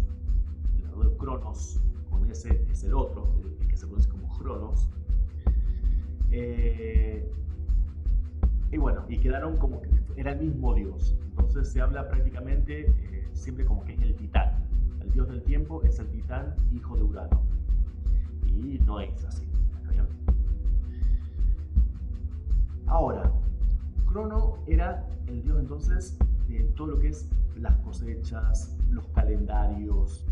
El verdadero Cronos con ese es el otro, el que se conoce como Cronos. Y bueno, y quedaron como que era el mismo dios. Entonces se habla prácticamente siempre como que es el titán. El dios del tiempo es el titán, hijo de Urano. Y no es así. ¿Está bien? Ahora, Crono era el dios entonces de todo lo que es las cosechas, los calendarios,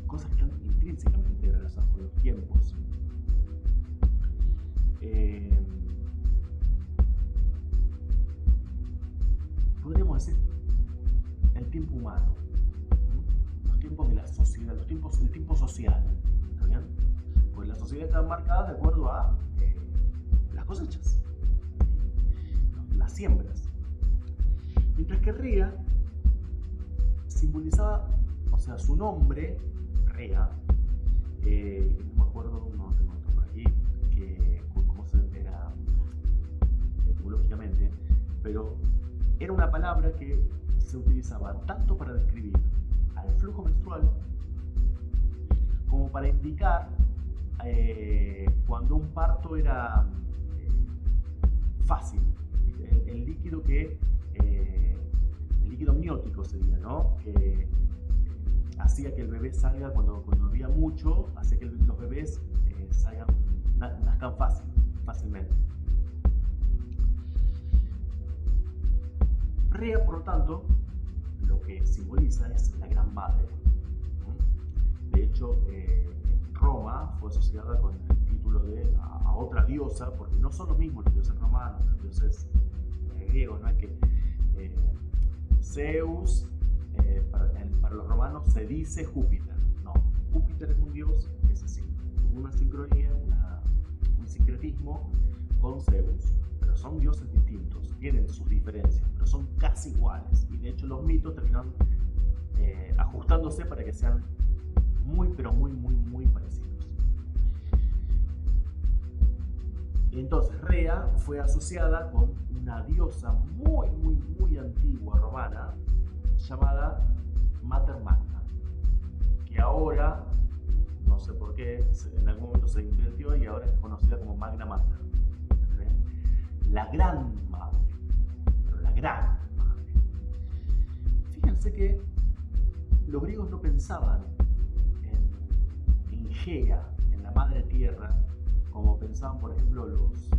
cosas que están intrínsecamente relacionadas con los tiempos. Podríamos decir el tiempo humano, los tiempos de la sociedad, el tiempo social, ¿está bien? Pues las sociedades están marcadas de acuerdo a las cosechas, las siembras. Mientras que Rea simbolizaba, o sea, su nombre, Rea, no me acuerdo, no tengo otro por aquí, cómo se era etimológicamente, pero era una palabra que se utilizaba tanto para describir al flujo menstrual como para indicar cuando un parto era fácil, el líquido amniótico sería, ¿no? Que hacía que el bebé salga cuando había mucho, hacía que los bebés nazcan fácilmente. Rea, por lo tanto, lo que simboliza es la Gran Madre. De hecho, Roma fue asociada con el título de a otra diosa, porque no son los mismos los dioses romanos, los dioses griegos. No es que Zeus, para los romanos se dice Júpiter. No, Júpiter es un dios que es una sincronía, un sincretismo con Zeus. Pero son dioses distintos, tienen sus diferencias, pero son casi iguales. Y de hecho los mitos terminan ajustándose para que sean muy, pero muy, muy, muy parecidos. Entonces Rea fue asociada con una diosa muy, muy, muy antigua romana llamada Mater Magna, que ahora, no sé por qué, en algún momento se invirtió y ahora es conocida como Magna Mater. La Gran Madre, pero la Gran Madre. Fíjense que los griegos no pensaban en Gea, en la Madre Tierra, como pensaban, por ejemplo, los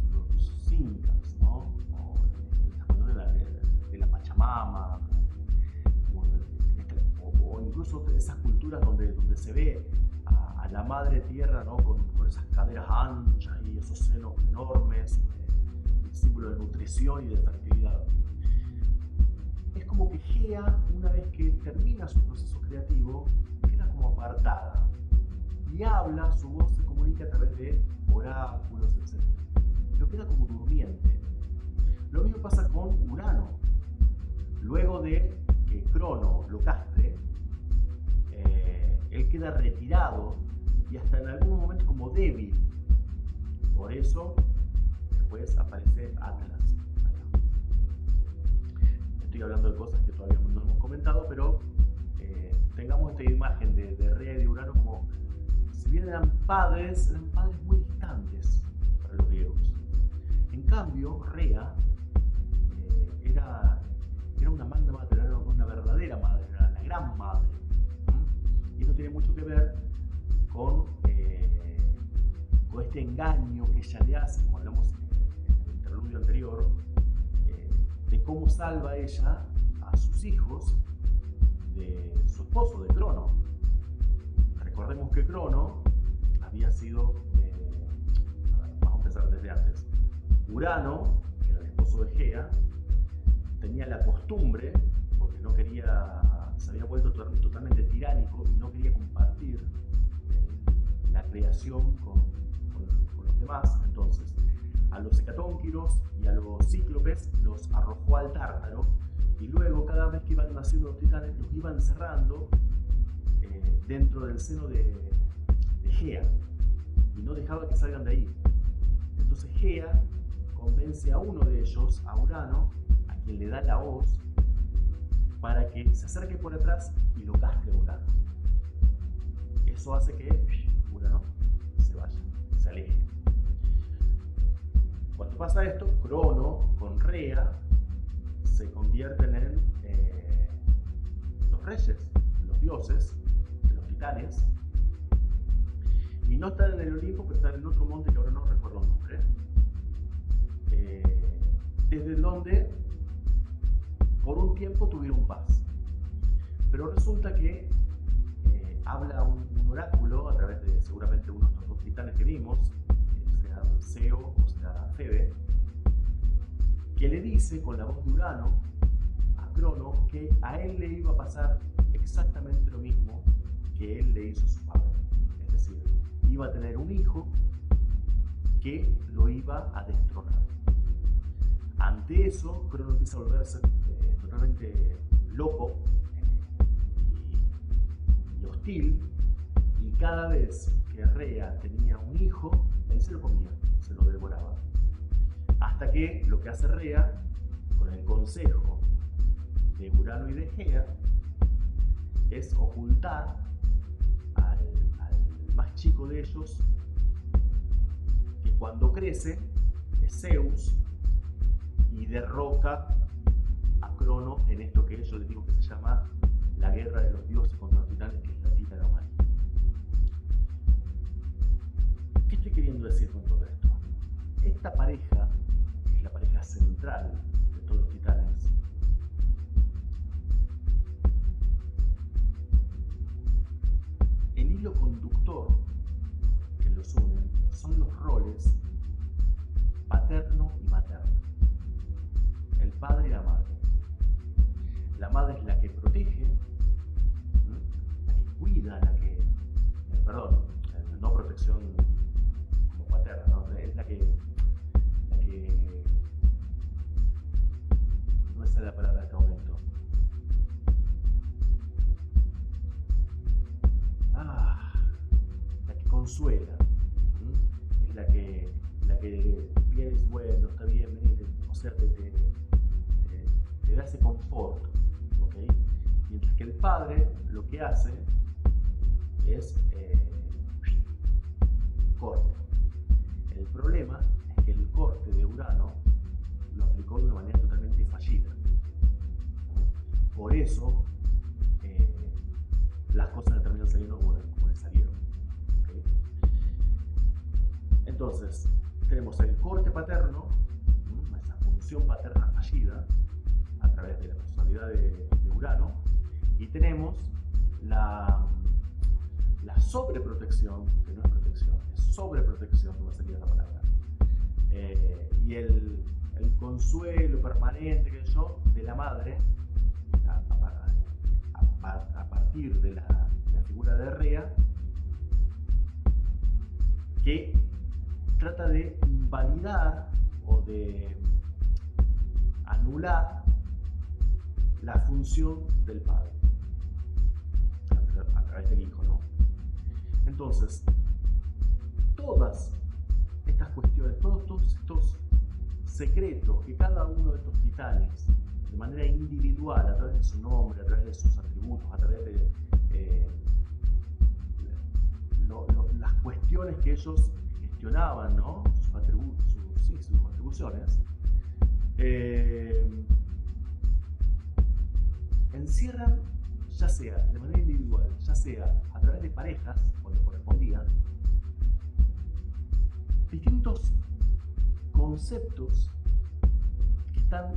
incas, ¿no? O de la Pachamama, o incluso esas culturas donde se ve a la Madre Tierra, ¿no? con esas caderas anchas y esos senos enormes, símbolo de nutrición y de fertilidad. Es como que Gea, una vez que termina su proceso creativo, queda como apartada y habla, su voz se comunica a través de oráculos, etc. Pero queda como durmiente. Lo mismo pasa con Urano. Luego de que Crono lo castre, él queda retirado y hasta en algún momento como débil. Por eso después aparece Atlas. Estoy hablando de cosas que todavía no hemos comentado, pero tengamos esta imagen de Rea y de Urano como, si bien eran padres muy distantes para los griegos. En cambio, Rea era una magna mater, era una verdadera madre, era la gran madre. Y esto tiene mucho que ver con este engaño que ella le hace, como hablamos en el interludio anterior, de cómo salva ella a sus hijos de su esposo, de Crono. Recordemos que Crono había sido, vamos a empezar desde antes, Urano, que era el esposo de Gea, tenía la costumbre, porque no quería, se había vuelto totalmente tiránico y no quería compartir la creación con los demás. Entonces, a los hecatónquiros y a los cíclopes los arrojó al Tártaro, y luego cada vez que iban naciendo los titanes los iban encerrando dentro del seno de Gea, y no dejaba que salgan de ahí. Entonces Gea convence a uno de ellos, a Urano, a quien le da la hoz, para que se acerque por atrás y lo casque a Urano. Eso hace que Urano se vaya, se aleje. Cuando pasa esto, Crono con Rea se convierten en los reyes, los dioses de los titanes, y no están en el Olimpo, pero están en otro monte que ahora no recuerdo el nombre, desde donde por un tiempo tuvieron paz. Pero resulta que habla un oráculo a través de seguramente uno de estos dos titanes que vimos, sea Zeo o sea Febe, que le dice con la voz de Urano a Crono que a él le iba a pasar exactamente lo mismo que él le hizo a su padre. Es decir, iba a tener un hijo que lo iba a destronar. Ante eso, Crono empieza a volverse totalmente loco y hostil, y cada vez que Rea tenía un hijo, él se lo comía, se lo devoraba. Hasta que lo que hace Rea, con el consejo de Urano y de Gea, es ocultar al más chico de ellos, que cuando crece es Zeus, y derroca a Crono en esto que yo les digo que se llama la guerra de los dioses contra los titanes, que es la titanomaquia. ¿Qué estoy queriendo decir con todo esto? Esta pareja, que es la pareja central de todos los titanes, el hilo conductor que los une son los roles paterno y materno, el padre y la madre. La madre es la que protege, la que cuida, perdón, no protección como paterna, ¿no? Es la que no es la palabra en este momento. La que consuela, es la que viene y dice, bueno, está bien, venir, o sea, te da ese confort, ¿ok? Mientras que el padre lo que hace es corte. El problema es que el corte de Urano lo aplicó de una manera totalmente fallida. Por eso las cosas le terminan saliendo como le salieron. ¿Okay? Entonces, tenemos el corte paterno, esa función paterna fallida a través de la personalidad de Urano, y tenemos la sobreprotección, que no es protección, es sobreprotección, no sería la palabra, y el consuelo permanente que yo de la madre a partir de la figura de Rea, que trata de invalidar o de anular la función del padre a través del hijo, ¿no? Entonces, todas estas cuestiones, todos estos secretos que cada uno de estos titanes, de manera individual, a través de su nombre, a través de sus atributos, a través de las cuestiones que ellos gestionaban, ¿no? Sus atribuciones, encierran, ya sea de manera individual, ya sea a través de parejas, cuando correspondía, distintos conceptos que están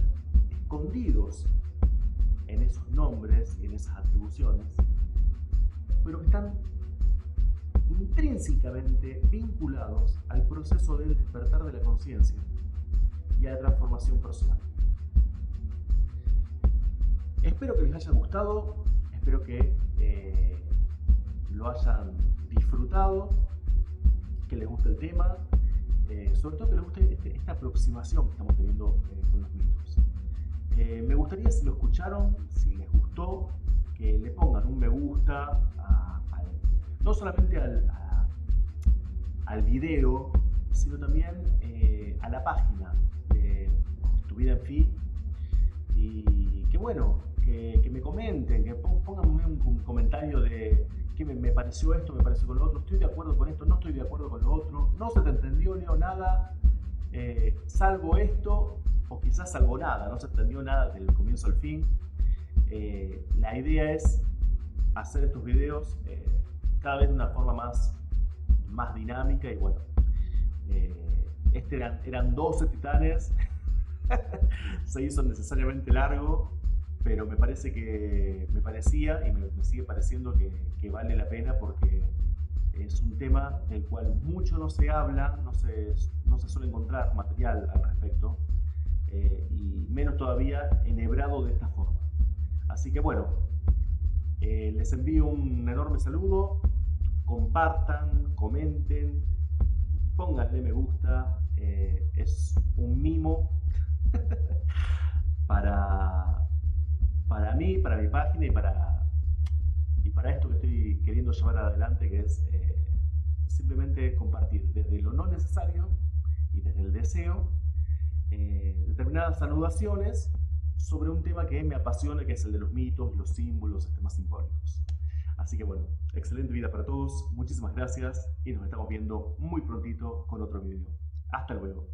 escondidos en esos nombres y en esas atribuciones, pero que están intrínsecamente vinculados al proceso del despertar de la conciencia y a la transformación personal. Espero que les haya gustado, espero que lo hayan disfrutado, que les guste el tema, sobre todo que les guste esta aproximación que estamos teniendo con los mitos. Me gustaría, si lo escucharon, si les gustó, que le pongan un me gusta no solamente al video, sino también a la página de Tu Vida en Fi, y que bueno, que me comenten, que pónganme un comentario de que me pareció esto, me pareció con lo otro, estoy de acuerdo con esto, no estoy de acuerdo con lo otro, no se te entendió, Leo, nada, salvo esto, o quizás salvo nada, no se entendió nada del comienzo al fin. La idea es hacer estos videos cada vez de una forma más dinámica, y bueno, eran 12 titanes, se hizo necesariamente largo, pero me parecía y me sigue pareciendo que vale la pena, porque es un tema del cual mucho no se habla, no se suele encontrar material al respecto, y menos todavía enhebrado de esta forma. Así que bueno, les envío un enorme saludo, compartan, comenten, pónganle me gusta, es un mimo para mí, para mi página y para esto que estoy queriendo llevar adelante, que es simplemente compartir desde lo no necesario y desde el deseo determinadas saludaciones sobre un tema que me apasiona, que es el de los mitos, los símbolos, los temas simbólicos. Así que bueno, excelente vida para todos, muchísimas gracias y nos estamos viendo muy prontito con otro video. Hasta luego.